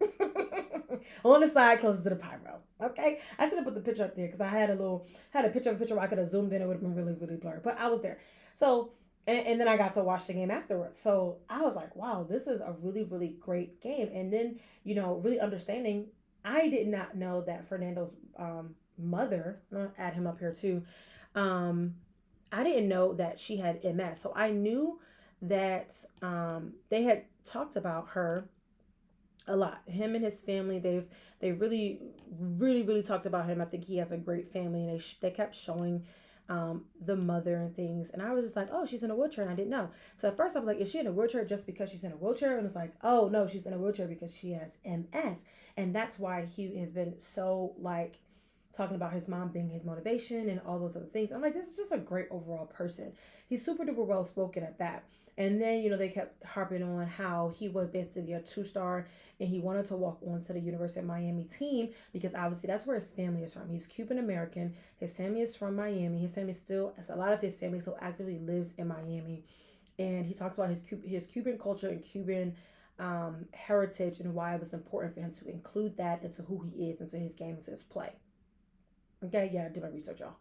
on the side closest to the pyro. Okay. I should have put the picture up there because I had a picture where I could have zoomed in. It would have been really, really blurry. But I was there. So and then I got to watch the game afterwards. So I was like, wow, this is a really, really great game. And then, really understanding, I did not know that Fernando's mother, I'll add him up here too. I didn't know that she had MS. So I knew that they had talked about her a lot. Him and his family, they've really, really, really talked about him. I think he has a great family, and they kept showing the mother and things. And I was just like, oh, she's in a wheelchair, and I didn't know. So at first I was like, is she in a wheelchair just because she's in a wheelchair? And it's like, oh no, she's in a wheelchair because she has MS, and that's why he has been so like talking about his mom being his motivation and all those other things. I'm like, this is just a great overall person. He's super duper well spoken at that. And then, they kept harping on how he was basically a 2-star and he wanted to walk on to the University of Miami team because obviously that's where his family is from. He's Cuban American. His family is from Miami. A lot of his family still actively lives in Miami. And he talks about his Cuban culture and Cuban heritage and why it was important for him to include that into who he is, into his game, into his play. Okay, yeah, I did my research, y'all.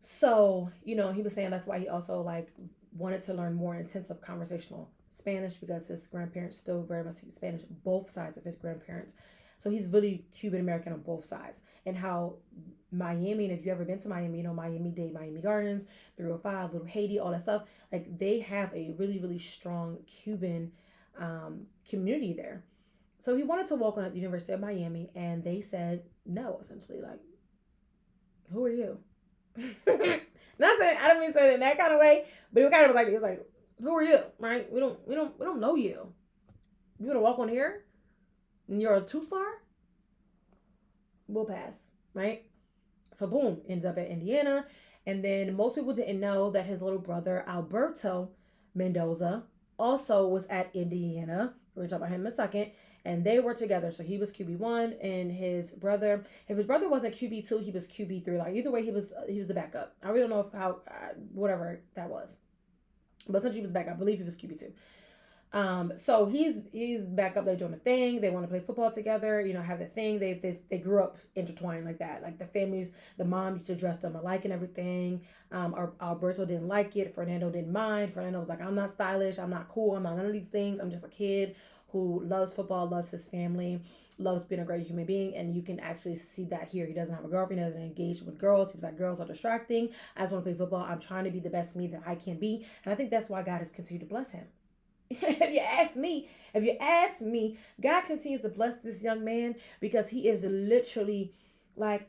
So, he was saying that's why he also like wanted to learn more intensive conversational Spanish because his grandparents still very much speak Spanish, both sides of his grandparents. So he's really Cuban American on both sides. And how Miami, and if you've ever been to Miami, Miami-Dade, Miami Gardens, 305, Little Haiti, all that stuff, like they have a really, really strong Cuban community there. So he wanted to walk on at the University of Miami, and they said no, essentially, like, who are you? Not saying, I don't mean to say it in that kind of way, but it kind of was like, who are you? Right? We don't know you. You gonna walk on here? And you're a 2-star? We'll pass, right? So boom, ends up at Indiana. And then most people didn't know that his little brother, Alberto Mendoza, also was at Indiana. We're gonna talk about him in a second. And they were together. So he was QB1 and his brother, if his brother wasn't QB2, he was QB3. Like either way, he was the backup. I really don't know whatever that was. But essentially he was backup. I believe he was QB2. So he's back up there doing the thing. They want to play football together, have the thing. They grew up intertwined like that. Like the families, the mom used to dress them alike and everything. Alberto didn't like it. Fernando didn't mind. Fernando was like, I'm not stylish. I'm not cool. I'm not none of these things. I'm just a kid who loves football, loves his family, loves being a great human being. And you can actually see that here. He doesn't have a girlfriend. He doesn't engage with girls. He was like, girls are distracting. I just want to play football. I'm trying to be the best me that I can be. And I think that's why God has continued to bless him. If you ask me, God continues to bless this young man because he is literally like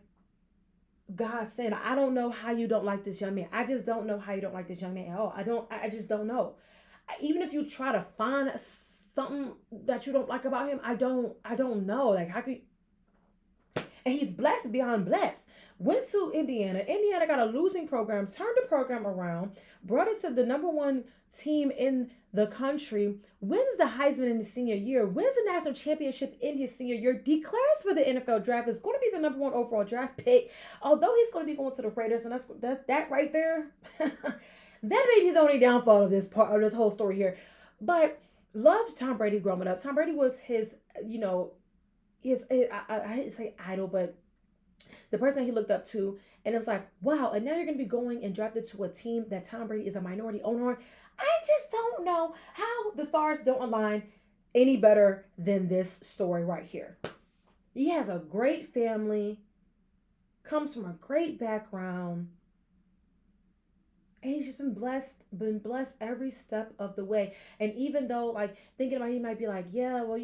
God saying, I don't know how you don't like this young man. I just don't know how you don't like this young man at all. I just don't know. Even if you try to find something that you don't like about him, I don't know. Like, how could, and he's blessed beyond blessed. Went to Indiana. Indiana got a losing program, turned the program around, brought it to the number one team in the country, wins the Heisman in his senior year, wins the national championship in his senior year, declares for the NFL draft, is going to be the number one overall draft pick, although he's going to be going to the Raiders, and that's that right there. That may be the only downfall of this part of this whole story here. But loved Tom Brady growing up. Tom Brady was his, I hate to say idol, but the person that he looked up to. And it was like, wow, and now you're going to be going and drafted to a team that Tom Brady is a minority owner on. I just don't know how the stars don't align any better than this story right here. He has a great family, comes from a great background, and he's just been blessed every step of the way. And even though, like, thinking about, he might be like, yeah, well,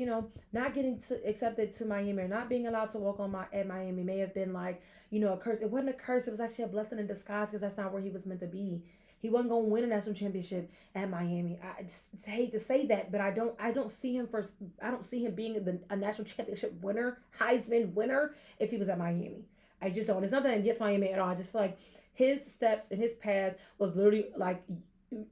not getting accepted to Miami or not being allowed to walk on at Miami may have been like, a curse. It wasn't a curse. It was actually a blessing in disguise because that's not where he was meant to be. He wasn't going to win a national championship at Miami. I just hate to say that, but I don't see him being a national championship winner, Heisman winner, if he was at Miami. I just don't. It's nothing against Miami at all. I just feel like his steps and his path was literally like,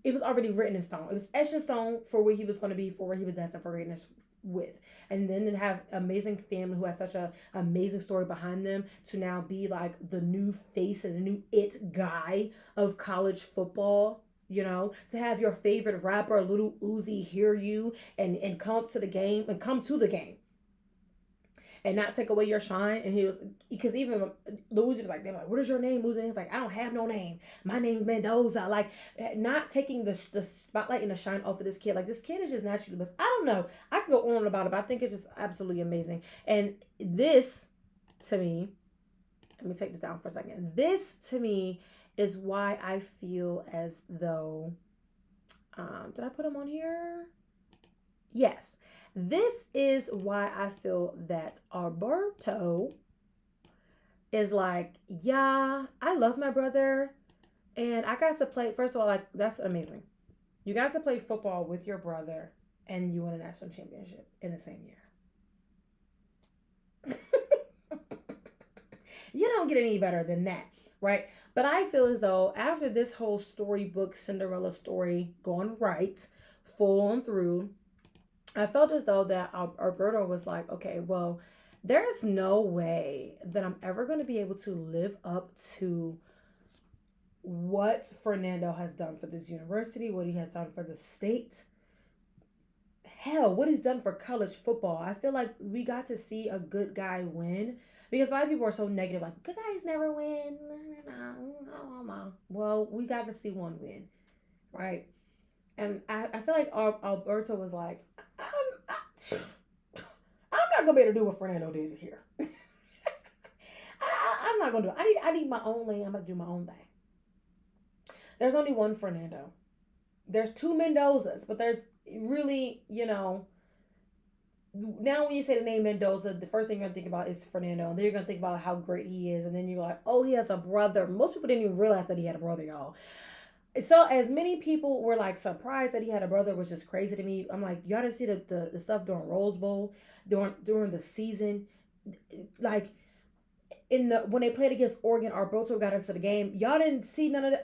it was already written in stone. It was etched in stone for where he was going to be, for where he was destined for greatness with. And then to have amazing family who has such a amazing story behind them to now be like the new face and the new it guy of college football. To have your favorite rapper, Little Uzi, hear you and come to the game and not take away your shine. And he was, because even Uzi was like, they were like, what is your name, Uzi? And he's like, I don't have no name. My name's Mendoza. Like, not taking the spotlight and the shine off of this kid. Like, this kid is just naturally, but I don't know. I can go on about it, but I think it's just absolutely amazing. And this, to me, let me take this down for a second. This, to me, is why I feel as though, did I put him on here? Yes. This is why I feel that Alberto is like, yeah, I love my brother. And I got to play, first of all, like, that's amazing. You got to play football with your brother and you win a national championship in the same year. You don't get any better than that, right? But I feel as though after this whole storybook Cinderella story going right, full on through, I felt as though that Alberto was like, okay, well, there's no way that I'm ever going to be able to live up to what Fernando has done for this university, what he has done for the state. Hell, what he's done for college football. I feel like we got to see a good guy win, because a lot of people are so negative, like, good guys never win. Well, we got to see one win, right? And I feel like Alberto was like, I'm not gonna be able to do what Fernando did here. I'm not gonna do it. I need my own lane. I'm gonna do my own thing. There's only one Fernando. There's two Mendozas, but there's really, now when you say the name Mendoza, the first thing you're gonna think about is Fernando, and then you're gonna think about how great he is, and then you're like, oh, he has a brother. Most people didn't even realize that he had a brother, y'all. So as many people were like surprised that he had a brother, which is crazy to me. I'm like, y'all didn't see the stuff during Rose Bowl, during the season, like when they played against Oregon, Alberto got into the game. Y'all didn't see none of that.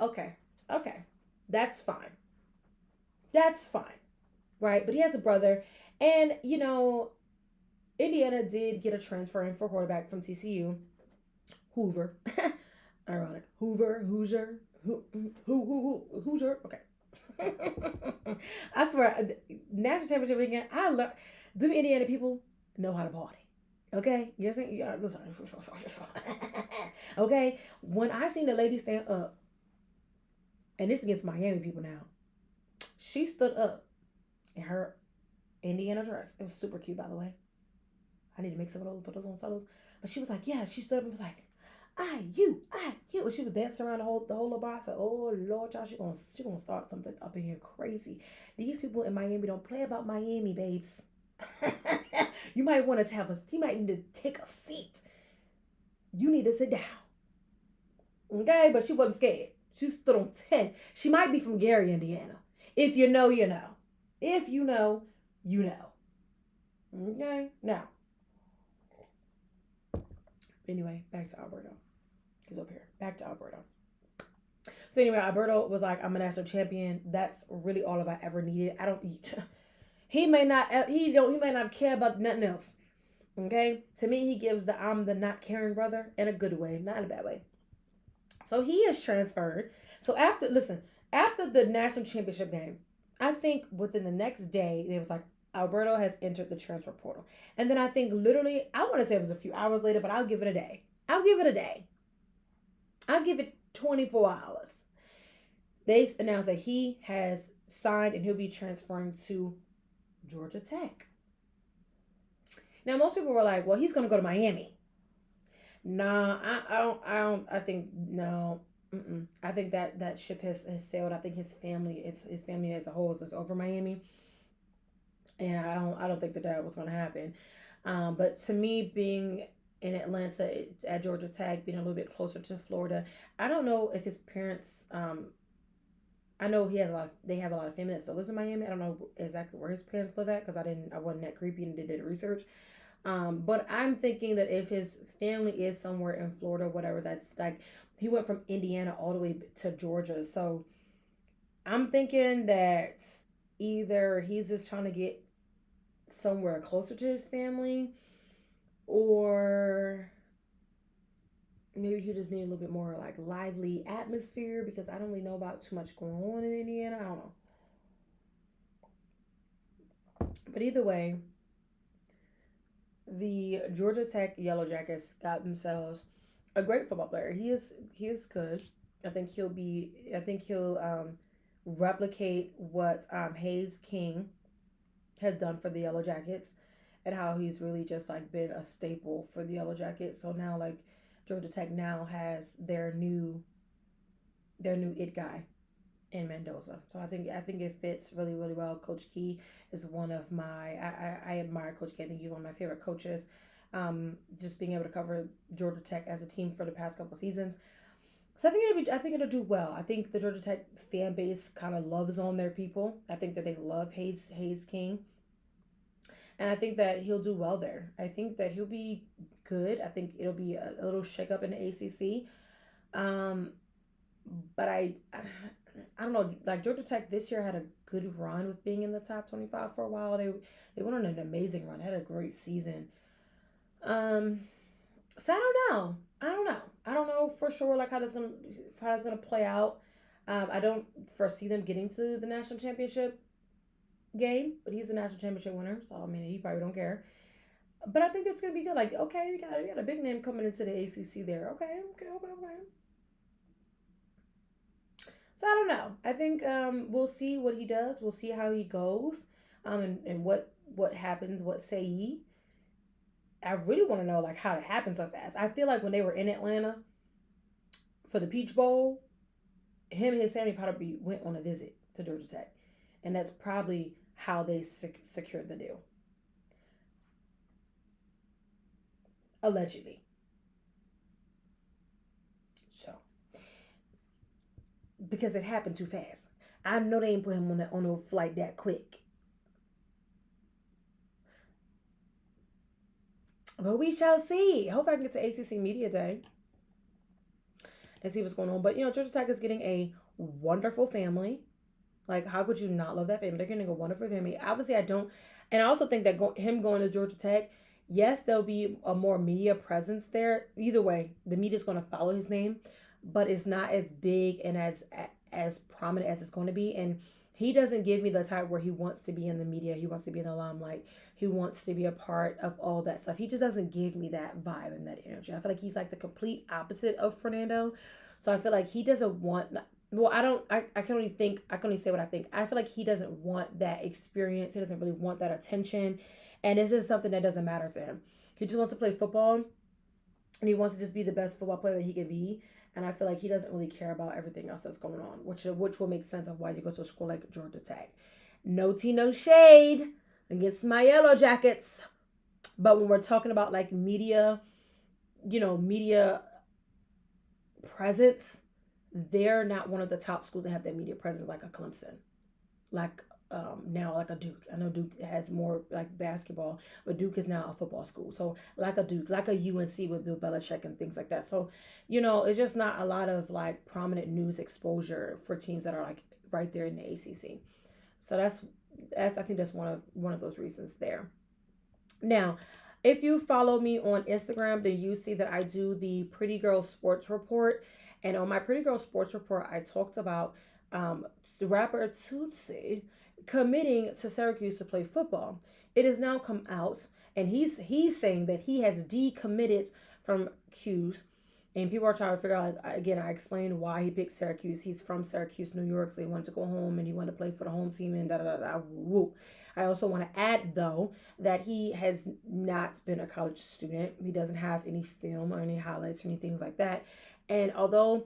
Okay, that's fine, right? But he has a brother, and Indiana did get a transfer in for quarterback from TCU, Hoover, ironic, Hoosier. Hoosier. Okay. I swear, national championship weekend, I love them. Indiana people know how to party. Okay? You know what I'm saying? Yeah, listen. Okay? When I seen the lady stand up, and this against Miami people now, she stood up in Indiana dress. It was super cute, by the way. I need to make some of those, put those on solos. But she was like, yeah, she stood up and was like, you. And she was dancing around the whole little bar. I said, oh Lord, y'all, she gonna start something up in here crazy. These people in Miami don't play about Miami, babes. You might want to you might need to take a seat. You need to sit down. Okay, but she wasn't scared. She stood on 10. She might be from Gary, Indiana. If you know, you know. If you know, you know. Okay, now. Anyway, back to Alberto. He's over here. Back to Alberto. So anyway, Alberto was like, I'm a national champion. That's really all I ever needed. He may not care about nothing else. Okay? To me, he gives I'm the not caring brother in a good way, not in a bad way. So he is transferred. So after the national championship game, I think within the next day, it was like, Alberto has entered the transfer portal. And then I think literally, I want to say it was a few hours later, but I'll give it a day. I'll give it 24 hours. They announced that he has signed and he'll be transferring to Georgia Tech. Now, most people were like, well, he's going to go to Miami. Nah, I think that ship has sailed. I think his family as a whole is over Miami. And I don't think that was going to happen. But to me, being in Atlanta at Georgia Tech, being a little bit closer to Florida, I don't know if his parents. I know they have a lot of family that still lives in Miami. I don't know exactly where his parents live at because I wasn't that creepy and did research. But I'm thinking that if his family is somewhere in Florida, whatever, that's like he went from Indiana all the way to Georgia. So I'm thinking that either he's just trying to get somewhere closer to his family, or maybe he just need a little bit more like lively atmosphere because I don't really know about too much going on in Indiana. I don't know. But either way, the Georgia Tech Yellow Jackets got themselves a great football player. He is good. I think he'll replicate what Hayes King has done for the Yellow Jackets and how he's really just like been a staple for the Yellow Jackets. So now like Georgia Tech now has their new it guy in Mendoza. So I think it fits really, really well. Coach Key is one of my I admire Coach Key. I think he's one of my favorite coaches. Just being able to cover Georgia Tech as a team for the past couple seasons. So I think it'll do well. I think the Georgia Tech fan base kind of loves on their people. I think that they love Hayes King. And I think that he'll do well there. I think that he'll be good. I think it'll be a little shakeup in the ACC. But I don't know. Like Georgia Tech this year had a good run with being in the top 25 for a while. They went on an amazing run. They had a great season. So I don't know for sure like how that's gonna play out. I don't foresee them getting to the national championship game, but he's a national championship winner, so I mean he probably don't care. But I think it's gonna be good. Like, okay, we got a big name coming into the ACC there. Okay. So I don't know. I think we'll see what he does. We'll see how he goes. And what happens. What say ye? I really want to know like how it happened so fast. I feel like when they were in Atlanta for the Peach Bowl, him and his family probably went on a visit to Georgia Tech, and that's probably how they secured the deal. Allegedly. So, because it happened too fast. I know they ain't put him on a flight that quick. But we shall see. Hopefully I can get to ACC Media Day and see what's going on. But, Georgia Tech is getting a wonderful family. Like, how could you not love that family? They're getting a wonderful family. Obviously, I don't. And I also think that him going to Georgia Tech, yes, there'll be a more media presence there. Either way, the media's going to follow his name. But it's not as big and as prominent as it's going to be. And he doesn't give me the type where he wants to be in the media. He wants to be in the limelight. He wants to be a part of all that stuff. He just doesn't give me that vibe and that energy. I feel like he's like the complete opposite of Fernando. So I feel like he doesn't want well, I can only think, I can only say what I think. I feel like he doesn't want that experience. He doesn't really want that attention. And this is something that doesn't matter to him. He just wants to play football, and he wants to just be the best football player that he can be. And I feel like he doesn't really care about everything else that's going on, which will make sense of why you go to a school like Georgia Tech. No tea, no shade against my Yellow Jackets. But when we're talking about like media, media presence, they're not one of the top schools that have that media presence like a Clemson, like now like a Duke. I know Duke has more like basketball, but Duke is now a football school. So like a Duke, like a UNC with Bill Belichick and things like that. So it's just not a lot of like prominent news exposure for teams that are like right there in the ACC. So that's I think that's one of those reasons there. Now, if you follow me on Instagram, then you see that I do the Pretty Girl Sports Report. And on my Pretty Girl Sports Report, I talked about the rapper Toosii committing to Syracuse to play football. It has now come out, and he's saying that he has decommitted from Q's. And people are trying to figure out, again, I explained why he picked Syracuse. He's from Syracuse, New York, so he wanted to go home and he wanted to play for the home team and da-da-da-da. Whoop. I also want to add, though, that he has not been a college student. He doesn't have any film or any highlights or any things like that. And although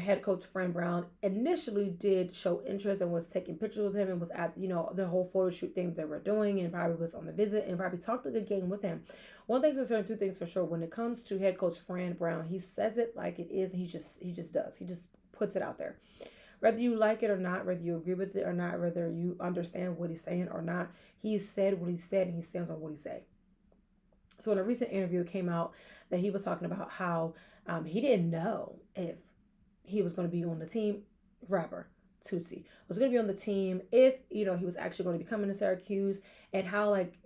head coach Fran Brown initially did show interest and was taking pictures with him and was at, the whole photo shoot thing that we're doing and probably was on the visit and probably talked a good game with him. One thing's for certain, two things for sure. When it comes to head coach Fran Brown, he says it like it is. And he just does. He just puts it out there. Whether you like it or not, whether you agree with it or not, whether you understand what he's saying or not, he said what he said and he stands on what he said. So in a recent interview, it came out that he was talking about how he didn't know if he was going to be on the team. Rapper Toosii was going to be on the team if he was actually going to be coming to Syracuse, and how like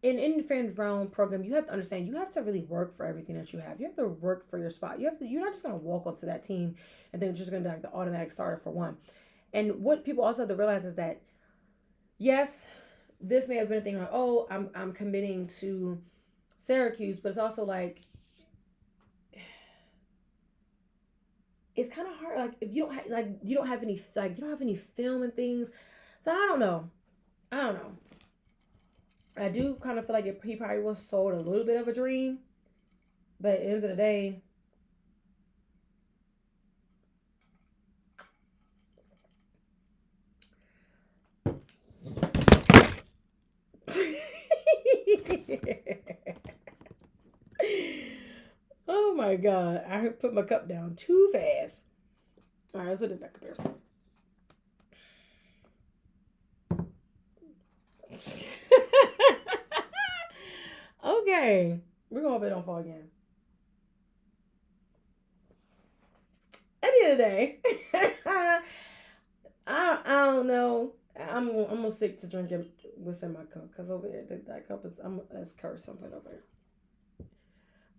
in the Fran Brown program, you have to understand you have to really work for everything that you have. You have to work for your spot. You're not just going to walk onto that team and then just going to be like the automatic starter for one. And what people also have to realize is that yes, this may have been a thing like, oh, I'm committing to Syracuse, but it's also like it's kind of hard. Like if you don't have any film and things, so I don't know. I do kind of feel like he probably was sold a little bit of a dream, but at the end of the day, oh my God, I put my cup down too fast. All right, let's put this back up here. Okay, we're gonna hope it don't fall again. At the end of the day, I don't know. I'm gonna stick to drinking what's in my cup, because over there that cup is that's cursed something over there.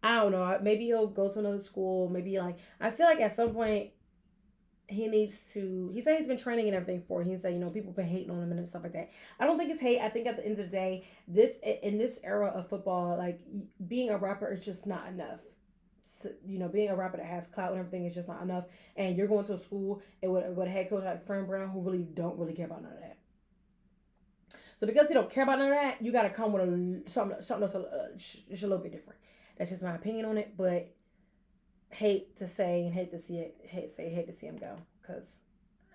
I don't know. Maybe he'll go to another school. Maybe like I feel like at some point he needs to. He said he's been training and everything for it. He said people been hating on him and stuff like that. I don't think it's hate. I think at the end of the day, in this era of football, like being a rapper is just not enough. So, being a rapper that has clout and everything is just not enough. And you're going to a school and with a head coach like Fran Brown who really don't really care about none of that. So because they don't care about none of that, you got to come with something else just a little bit different. That's just my opinion on it, but hate to say and hate to see him go, because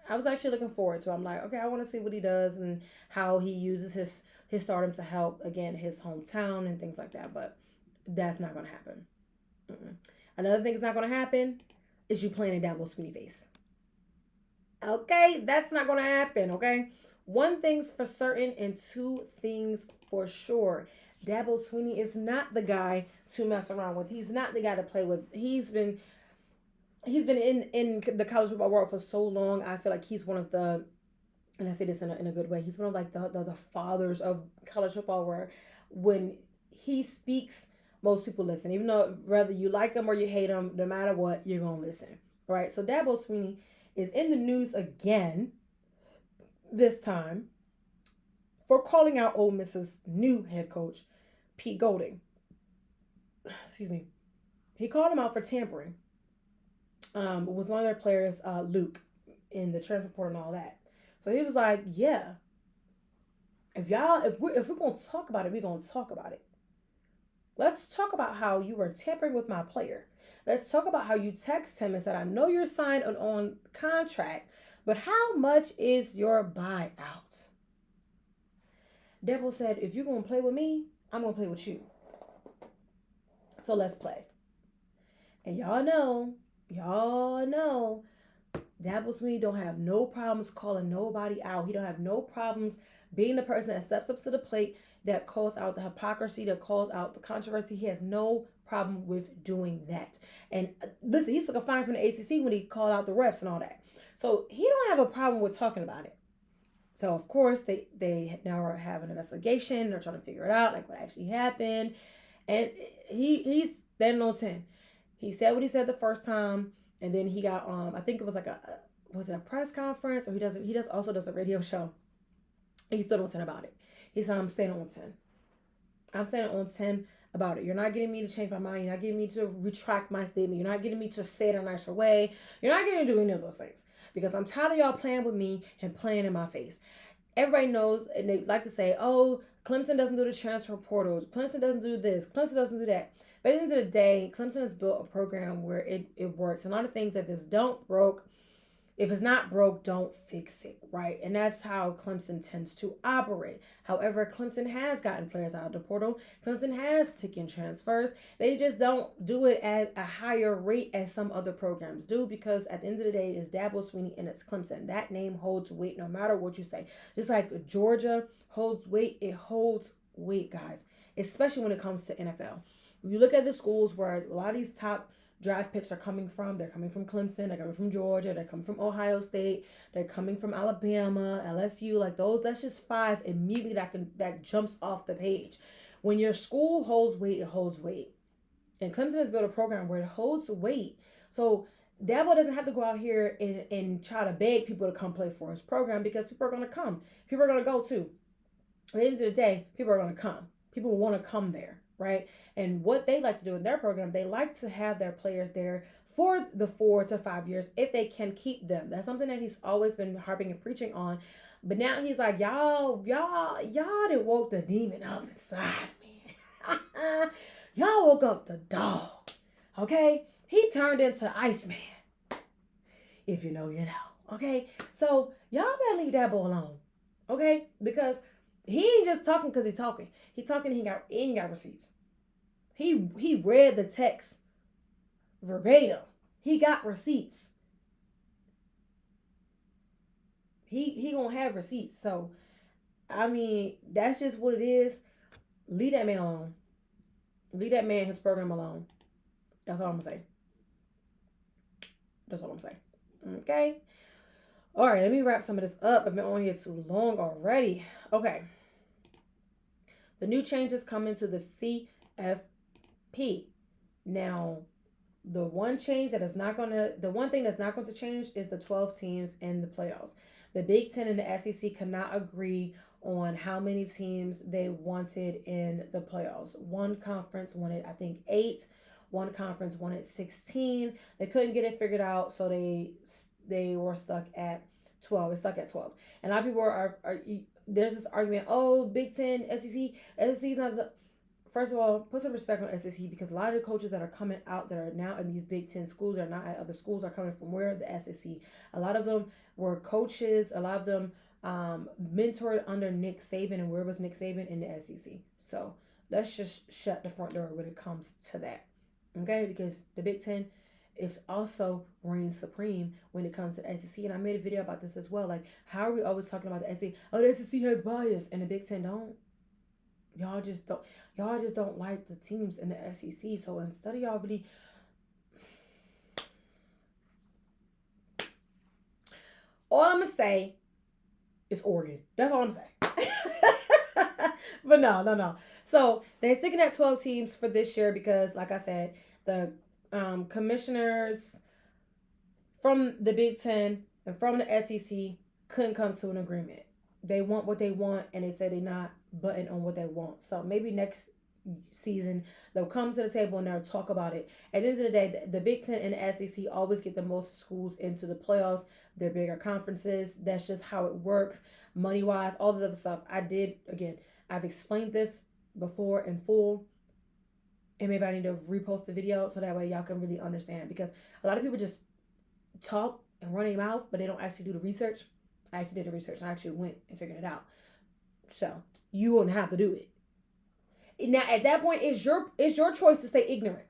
I was actually looking forward to it. I'm like, okay, I want to see what he does and how he uses his stardom to help, again, his hometown and things like that, but that's not going to happen. Another thing that's not going to happen is you playing a Dabo Swinney face. Okay, that's not going to happen, okay? One thing's for certain and two things for sure. Dabo Swinney is not the guy to mess around with. He's not the guy to play with. He's been in the college football world for so long. I feel like he's one of the, and I say this in a good way, he's one of like the fathers of college football, where when he speaks, most people listen. Even though whether you like him or you hate him, no matter what, you're going to listen. All right, so Dabo Swinney is in the news again, this time, for calling out Ole Miss's new head coach, Pete Golding. Excuse me. He called him out for tampering with one of their players, Luke. in the transfer portal and all that. So he was like, yeah, if we're gonna talk about it, we're gonna talk about it. Let's talk about how you were tampering with my player. Let's talk about how you text him and said, I know you're signed on contract, but how much is your buyout? Debo said, if you're gonna play with me, I'm gonna play with you. So let's play. And y'all know, Dabo Swinney don't have no problems calling nobody out. He don't have no problems being the person that steps up to the plate, that calls out the hypocrisy, that calls out the controversy. He has no problem with doing that. And listen, he took a fine from the ACC when he called out the refs and all that. So he don't have a problem with talking about it. So of course they now are having an investigation. They're trying to figure it out, like what actually happened. And he's standing on 10. He said what he said the first time, and then he got I think it was like was it a press conference, or he also does a radio show. He stood on 10 about it. He said, I'm standing on 10. I'm standing on 10 about it. You're not getting me to change my mind. You're not getting me to retract my statement. You're not getting me to say it in a nicer way. You're not getting me to do any of those things. Because I'm tired of y'all playing with me and playing in my face. Everybody knows, and they like to say, oh, Clemson doesn't do the transfer portal. Clemson doesn't do this. Clemson doesn't do that. But at the end of the day, Clemson has built a program where it works. And a lot of things, if it's not broke, don't fix it, right? And that's how Clemson tends to operate. However, Clemson has gotten players out of the portal. Clemson has taken transfers. They just don't do it at a higher rate as some other programs do, because at the end of the day, it's Dabo Swinney and it's Clemson. That name holds weight no matter what you say. Just like Georgia holds weight, it holds weight, guys, especially when it comes to NFL. When you look at the schools where a lot of these top draft picks are coming from, they're coming from Clemson, they're coming from Georgia, they're coming from Ohio State, they're coming from Alabama, LSU, like those, that's just 5 immediately that jumps off the page. When your school holds weight, it holds weight. And Clemson has built a program where it holds weight. So Dabo doesn't have to go out here and try to beg people to come play for his program, because people are going to come. People are going to go too. At the end of the day, people are going to come. People want to come there, right? And what they like to do in their program, they like to have their players there for the 4 to 5 years if they can keep them. That's something that he's always been harping and preaching on. But now he's like, y'all done woke the demon up inside me. Y'all woke up the dog. Okay? He turned into Iceman. If you know, you know. Okay? So y'all better leave that boy alone. Okay? Because he ain't just talking because he's talking. He talking, he ain't got receipts. He read the text verbatim. He got receipts. He gonna have receipts. So, I mean, that's just what it is. Leave that man alone. Leave that man, his program alone. That's all I'm gonna say. That's all I'm saying. Okay? All right, let me wrap some of this up. I've been on here too long already. Okay. The new changes come into the CFP. Now, the one thing that's not going to change is the 12 teams in the playoffs. The Big Ten and the SEC cannot agree on how many teams they wanted in the playoffs. One conference wanted, I think, 8. One conference wanted 16. They couldn't get it figured out, so they were stuck at 12. It's stuck at 12. And a lot of people are there's this argument, oh, Big Ten, SEC is not the... First of all, put some respect on SEC, because a lot of the coaches that are coming out that are now in these Big Ten schools, they're not at other schools, are coming from where? The SEC. A lot of them were coaches. A lot of them mentored under Nick Saban. And where was Nick Saban? In the SEC. So let's just shut the front door when it comes to that. Okay? Because the Big Ten is also reigns supreme when it comes to the SEC. And I made a video about this as well. Like, how are we always talking about the SEC? Oh, the SEC has bias and the Big Ten don't. Y'all just don't like the teams in the SEC. So instead of y'all really... All I'm going to say is Oregon. That's all I'm saying. But no. So they're sticking at 12 teams for this year because, like I said, the commissioners from the Big Ten and from the SEC couldn't come to an agreement. They want what they want, and they say they're not button on what they want. So maybe next season. They'll come to the table and they'll talk about it. At the end of the day, the Big Ten and the SEC always get the most schools into the playoffs. They're bigger conferences. That's just how it works, money wise, all the other stuff. I've explained this before in full, and maybe I need to repost the video so that way y'all can really understand, because a lot of people just talk and run their mouth, but they don't actually do the research. I actually did the research. I actually went and figured it out. So you won't have to do it. Now at that point, it's your choice to stay ignorant.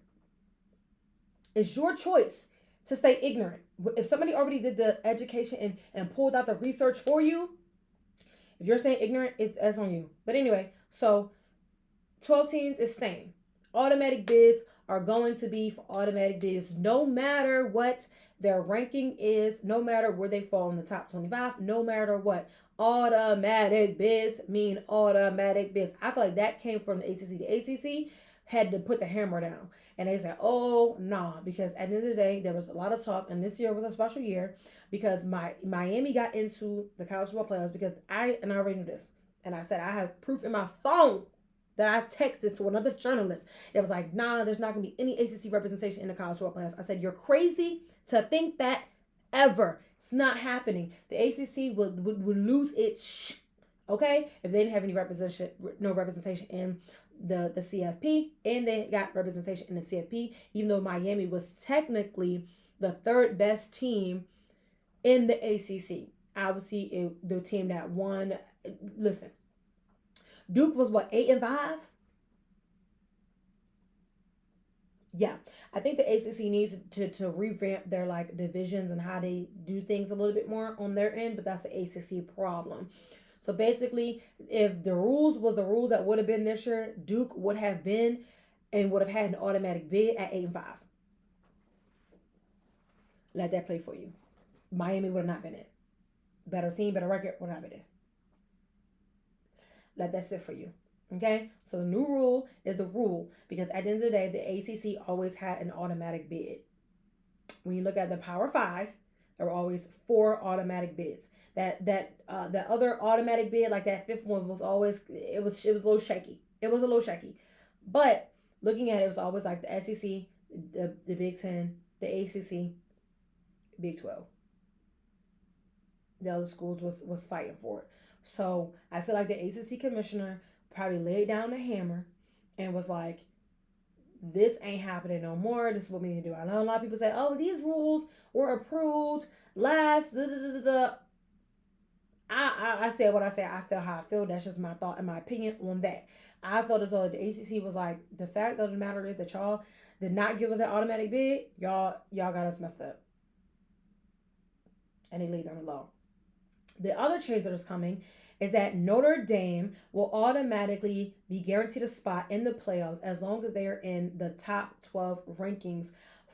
It's your choice to stay ignorant. If somebody already did the education and pulled out the research for you, if you're staying ignorant, that's on you. But anyway, so 12 teams is staying. Automatic bids are going to be for automatic bids, no matter what their ranking is, no matter where they fall in the top 25, no matter what. Automatic bids mean automatic bids. I feel like that came from the ACC. The ACC had to put the hammer down. And they said, oh, nah. Because at the end of the day, there was a lot of talk. And this year was a special year because Miami got into the college football playoffs because I already knew this. And I said, I have proof in my phone that I texted to another journalist. It was like, nah, there's not going to be any ACC representation in the college football playoffs. I said, you're crazy to think that ever. It's not happening. The ACC would lose its okay, if they didn't have any representation in the CFP, and they got representation in the CFP, even though Miami was technically the third best team in the ACC. Obviously, the team that won. Listen, Duke was what, 8-5? Yeah, I think the ACC needs to revamp their like divisions and how they do things a little bit more on their end, but that's the ACC problem. So basically, if the rules was the rules that would have been this year, Duke would have been and would have had an automatic bid at 8-5. Let that play for you. Miami would have not been in. Better team, better record, would not been in. Let that sit for you. Okay? So the new rule is the rule, because at the end of the day, the ACC always had an automatic bid. When you look at the Power 5, there were always 4 automatic bids. That other automatic bid, like that 5th one, was always, it was a little shaky. It was a little shaky. But looking at it, it was always like the SEC, the Big Ten, the ACC, Big 12. The other schools was fighting for it. So I feel like the ACC commissioner probably laid down the hammer and was like, this ain't happening no more. This is what we need to do. I know a lot of people say, oh, these rules were approved last. I said what I said. I feel how I feel. That's just my thought and my opinion on that. I felt as though the ACC was like, the fact of the matter is that y'all did not give us that automatic bid. Y'all got us messed up. And they laid down the law. The other change that is coming is that Notre Dame will automatically be guaranteed a spot in the playoffs as long as they are in the top 12 rankings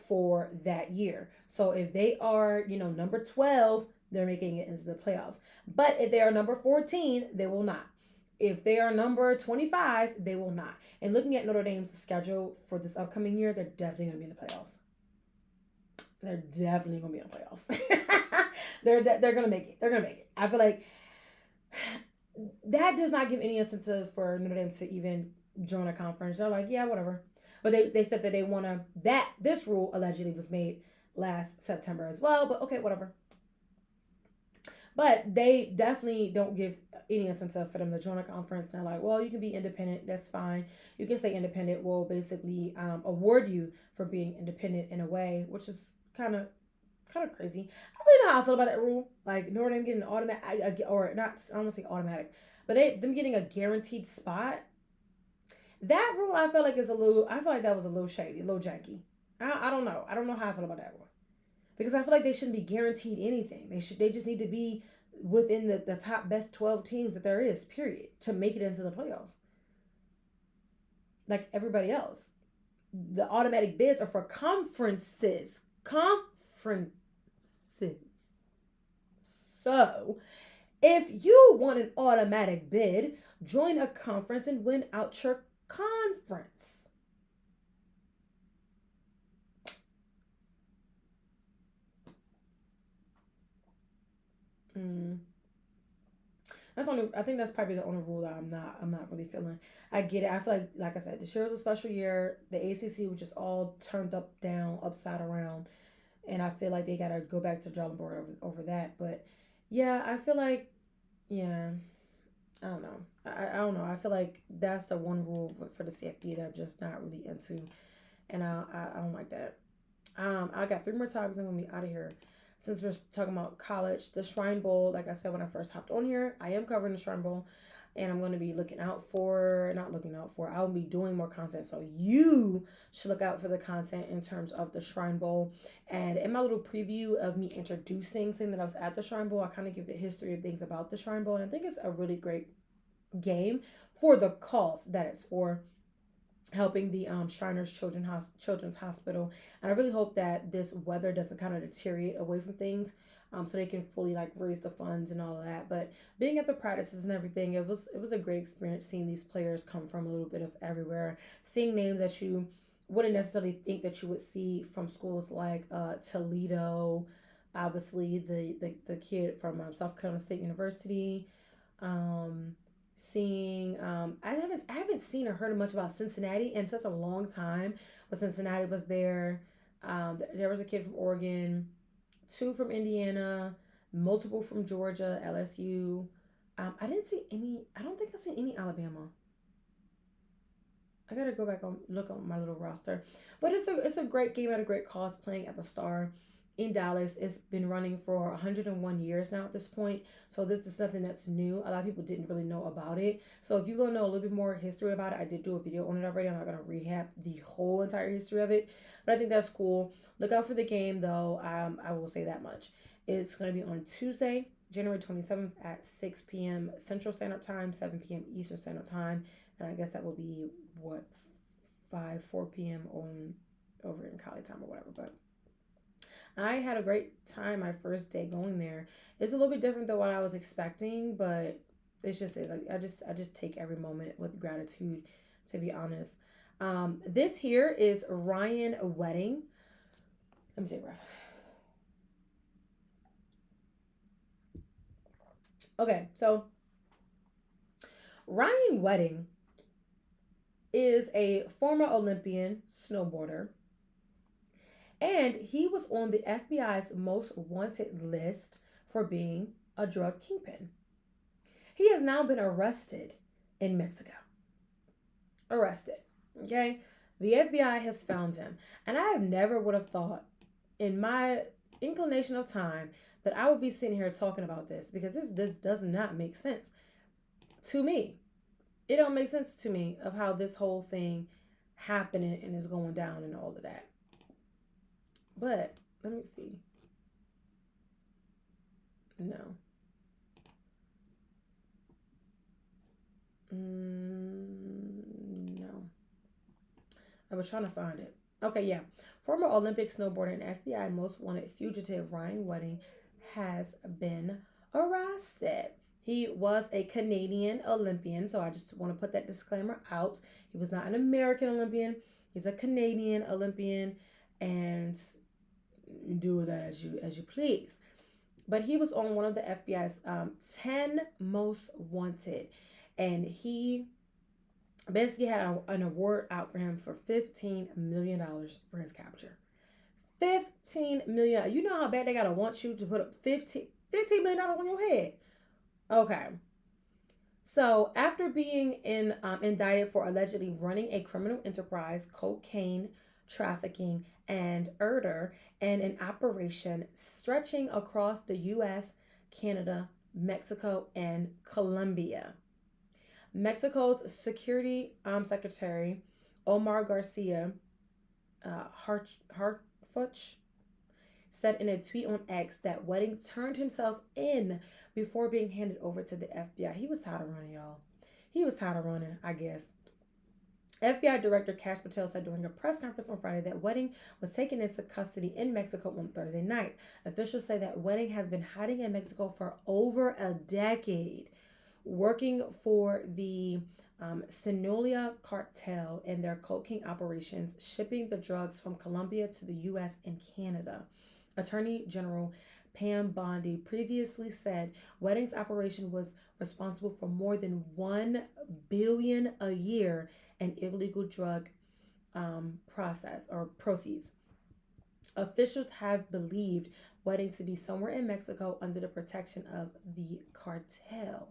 for that year. So if they are, number 12, they're making it into the playoffs. But if they are number 14, they will not. If they are number 25, they will not. And looking at Notre Dame's schedule for this upcoming year, they're definitely going to be in the playoffs. They're definitely going to be in the playoffs. They're going to make it. They're going to make it. I feel like that does not give any incentive for Notre Dame to even join a conference. They're like, yeah, whatever. But they said that they want to, this rule allegedly was made last September as well. But okay, whatever. But they definitely don't give any incentive for them to join a conference. And they're like, well, you can be independent. That's fine. You can stay independent. We'll basically award you for being independent in a way, which is kind of crazy. I don't really know how I feel about that rule. Like Notre Dame getting an automatic, or not, I don't want to say automatic, but them getting a guaranteed spot. That rule I feel like that was a little shady, a little janky. I don't know. I don't know how I feel about that one. Because I feel like they shouldn't be guaranteed anything. They just need to be within the top best 12 teams that there is, period, to make it into the playoffs. Like everybody else. The automatic bids are for conferences. So, if you want an automatic bid, join a conference and win out your conference. I think that's probably the only rule that I'm not really feeling. I get it. I feel like I said, this year was a special year. The ACC was just all turned up, down, upside around, and I feel like they gotta go back to the drawing board over that. But yeah, I feel like yeah, I don't know. I don't know. I feel like that's the one rule for the CFP that I'm just not really into, and I don't like that. I got three more topics. I'm gonna be out of here. Since we're talking about college, the Shrine Bowl, like I said when I first hopped on here, I am covering the Shrine Bowl, and I'm going to be not looking out for, I'll be doing more content. So you should look out for the content in terms of the Shrine Bowl. And in my little preview of me introducing thing that I was at the Shrine Bowl, I kind of give the history of things about the Shrine Bowl. And I think it's a really great game for the cause that it's for, helping the Shriners Children's Hospital. And I really hope that this weather doesn't kind of deteriorate away from things, so they can fully like raise the funds and all of that. But being at the practices and everything, it was a great experience seeing these players come from a little bit of everywhere, seeing names that you wouldn't necessarily think that you would see from schools like Toledo, obviously the kid from South Carolina State University. Seeing I haven't seen or heard much about Cincinnati in such a long time, but Cincinnati was there. There was a kid from Oregon, two from Indiana, multiple from Georgia, LSU. I didn't see any. I don't think I seen any Alabama. I gotta go back on look on my little roster, but it's a great game at a great cause, playing at the Star in Dallas. It's been running for 101 years now at this point, so this is something that's new. A lot of people didn't really know about it, so if you want to know a little bit more history about it, I did do a video on it already. I'm not going to recap the whole entire history of it, but I think that's cool. Look out for the game though. I will say that much. It's going to be on Tuesday, January 27th at 6 p.m. Central Standard Time, 7 p.m. Eastern Standard Time, and I guess that will be what 4 p.m. on over in Cali time or whatever. But I had a great time my first day going there. It's a little bit different than what I was expecting, but it's just like I just take every moment with gratitude, to be honest. This here is Ryan Wedding. Let me take a breath. Okay, so Ryan Wedding is a former Olympian snowboarder, and he was on the FBI's most wanted list for being a drug kingpin. He has now been arrested in Mexico. Arrested, okay? The FBI has found him, and I never would have thought in my inclination of time that I would be sitting here talking about this, because this does not make sense to me. It don't make sense to me of how this whole thing happening and is going down and all of that. But let me see. No. No. I was trying to find it. Okay, yeah. Former Olympic snowboarder and FBI most wanted fugitive Ryan Wedding has been arrested. He was a Canadian Olympian, so I just want to put that disclaimer out. He was not an American Olympian. He's a Canadian Olympian, and do with that as you please. But he was on one of the FBI's 10 most wanted, and he basically had an award out for him for $15 million for his capture. $15 million. You know how bad they gotta want you to put up $15 million on your head. Okay. So after being indicted for allegedly running a criminal enterprise, cocaine trafficking, and murder, and an operation stretching across the U.S., Canada, Mexico, and Colombia, Mexico's Security Secretary Omar Garcia Harfuch said in a tweet on X that Wedding turned himself in before being handed over to the FBI. He was tired of running, y'all. He was tired of running, I guess. FBI Director Kash Patel said during a press conference on Friday that Wedding was taken into custody in Mexico on Thursday night. Officials say that Wedding has been hiding in Mexico for over a decade, working for the Sinaloa cartel and their cocaine operations, shipping the drugs from Colombia to the U.S. and Canada. Attorney General Pam Bondi previously said weddings operation was responsible for more than $1 billion a year in illegal drug process or proceeds. Officials have believed weddings to be somewhere in Mexico under the protection of the cartel.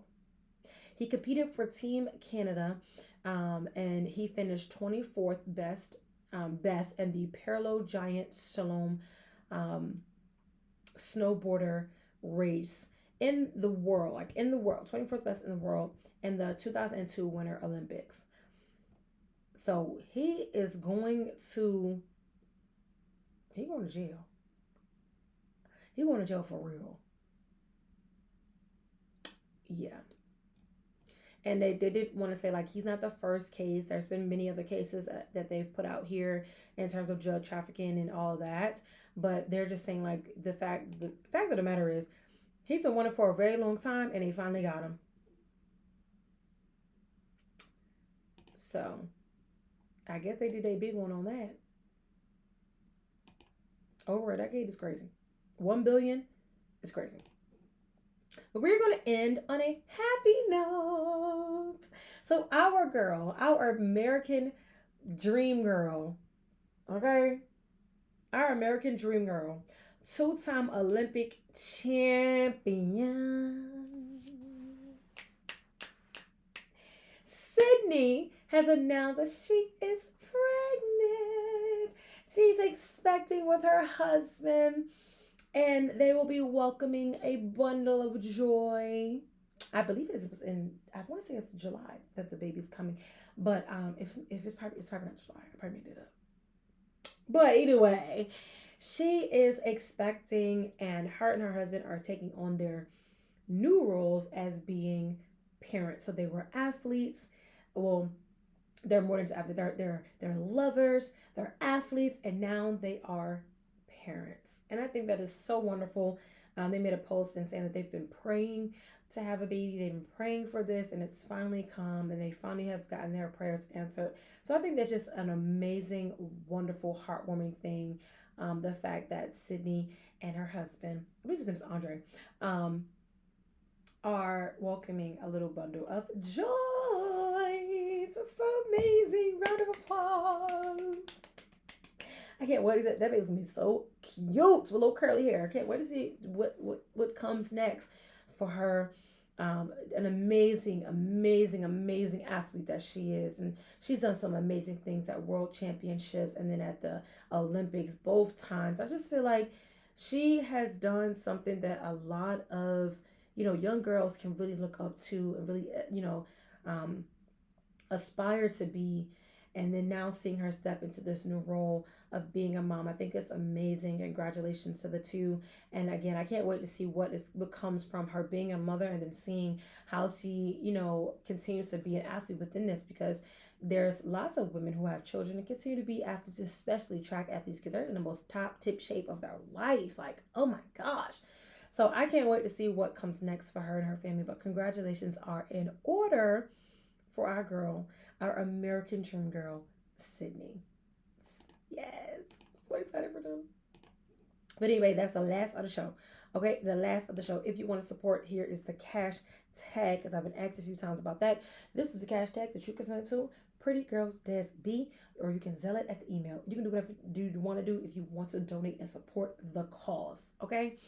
He competed for Team Canada, and he finished 24th best in the parallel giant slalom snowboarder race in the world, 24th best in the world in the 2002 Winter Olympics. So he is going to jail. He going to jail for real. Yeah. And they did want to say, like, he's not the first case. There's been many other cases that they've put out here in terms of drug trafficking and all that. But they're just saying, like, the fact of the matter is, he's been wanted for a very long time, and they finally got him. So, I guess they did a big one on that. Over a decade is crazy. $1 billion is crazy. But we're going to end on a happy note. So our girl, our American dream girl, okay? Our American dream girl, two-time Olympic champion, Sydney has announced that she is pregnant. She's expecting with her husband, and they will be welcoming a bundle of joy. I believe I want to say it's July that the baby's coming. But if it's probably not July. I probably made it up. But either way, she is expecting, and her husband are taking on their new roles as being parents. So they were athletes. Well, they're more than athletes. They're lovers. They're athletes, and now they are parents. And I think that is so wonderful. They made a post and saying that they've been praying to have a baby. They've been praying for this, and it's finally come, and they finally have gotten their prayers answered. So I think that's just an amazing, wonderful, heartwarming thing. The fact that Sydney and her husband, I believe his name is Andre, are welcoming a little bundle of joy. It's so amazing. Round of applause. I can't wait. That baby's gonna be so cute with little curly hair. I can't wait to see what comes next for her. An amazing athlete that she is, and she's done some amazing things at World Championships and then at the Olympics both times. I just feel like she has done something that a lot of young girls can really look up to and really aspire to be. And then now seeing her step into this new role of being a mom, I think it's amazing. Congratulations to the two. And again, I can't wait to see what comes from her being a mother, and then seeing how she, continues to be an athlete within this, because there's lots of women who have children and continue to be athletes, especially track athletes, because they're in the most top tip shape of their life. Like, oh my gosh. So I can't wait to see what comes next for her and her family. But congratulations are in order for our girl, our American dream girl, Sydney. Yes, so excited for them. But anyway, that's the last of the show. Okay, the last of the show. If you want to support, here is the cash tag, because I've been asked a few times about that. This is the cash tag that you can send it to Pretty Girls Des B, or you can zell it at the email. You can do whatever you want to do if you want to donate and support the cause. Okay.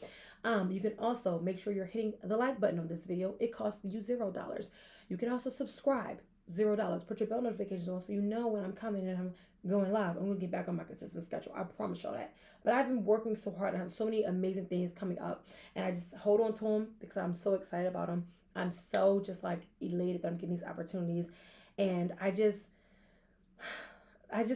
You can also make sure you're hitting the like button on this video. It costs you $0. You can also subscribe. $0. Put your bell notifications on so you know when I'm coming and I'm going live. I'm going to get back on my consistent schedule. I promise y'all that. But I've been working so hard. I have so many amazing things coming up, and I just hold on to them because I'm so excited about them. I'm so just like elated that I'm getting these opportunities, and I just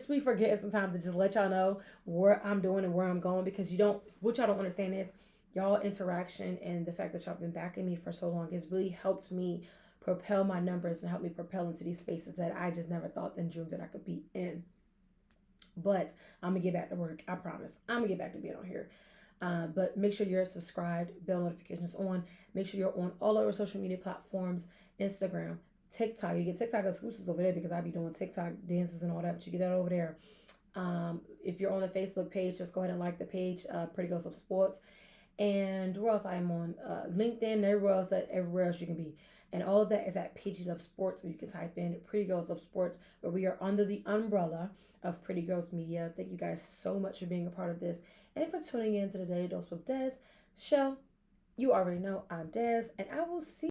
be forgetting sometimes to just let y'all know what I'm doing and where I'm going, because what y'all don't understand is y'all interaction and the fact that y'all been backing me for so long has really helped me propel my numbers and help me propel into these spaces that I just never thought and dreamed that I could be in. But I'm going to get back to work. I promise. I'm going to get back to being on here. But make sure you're subscribed, bell notifications on. Make sure you're on all our social media platforms, Instagram, TikTok. You get TikTok exclusives over there because I be doing TikTok dances and all that, but you get that over there. If you're on the Facebook page, just go ahead and like the page, Pretty Girls of Sports. And where else I'm on? LinkedIn, everywhere else you can be. And all of that is at PG Love Sports, or you can type in Pretty Girls of Sports, where we are under the umbrella of Pretty Girls Media. Thank you guys so much for being a part of this and for tuning in to the Daily Dose with Dez show. You already know I'm Dez, and I will see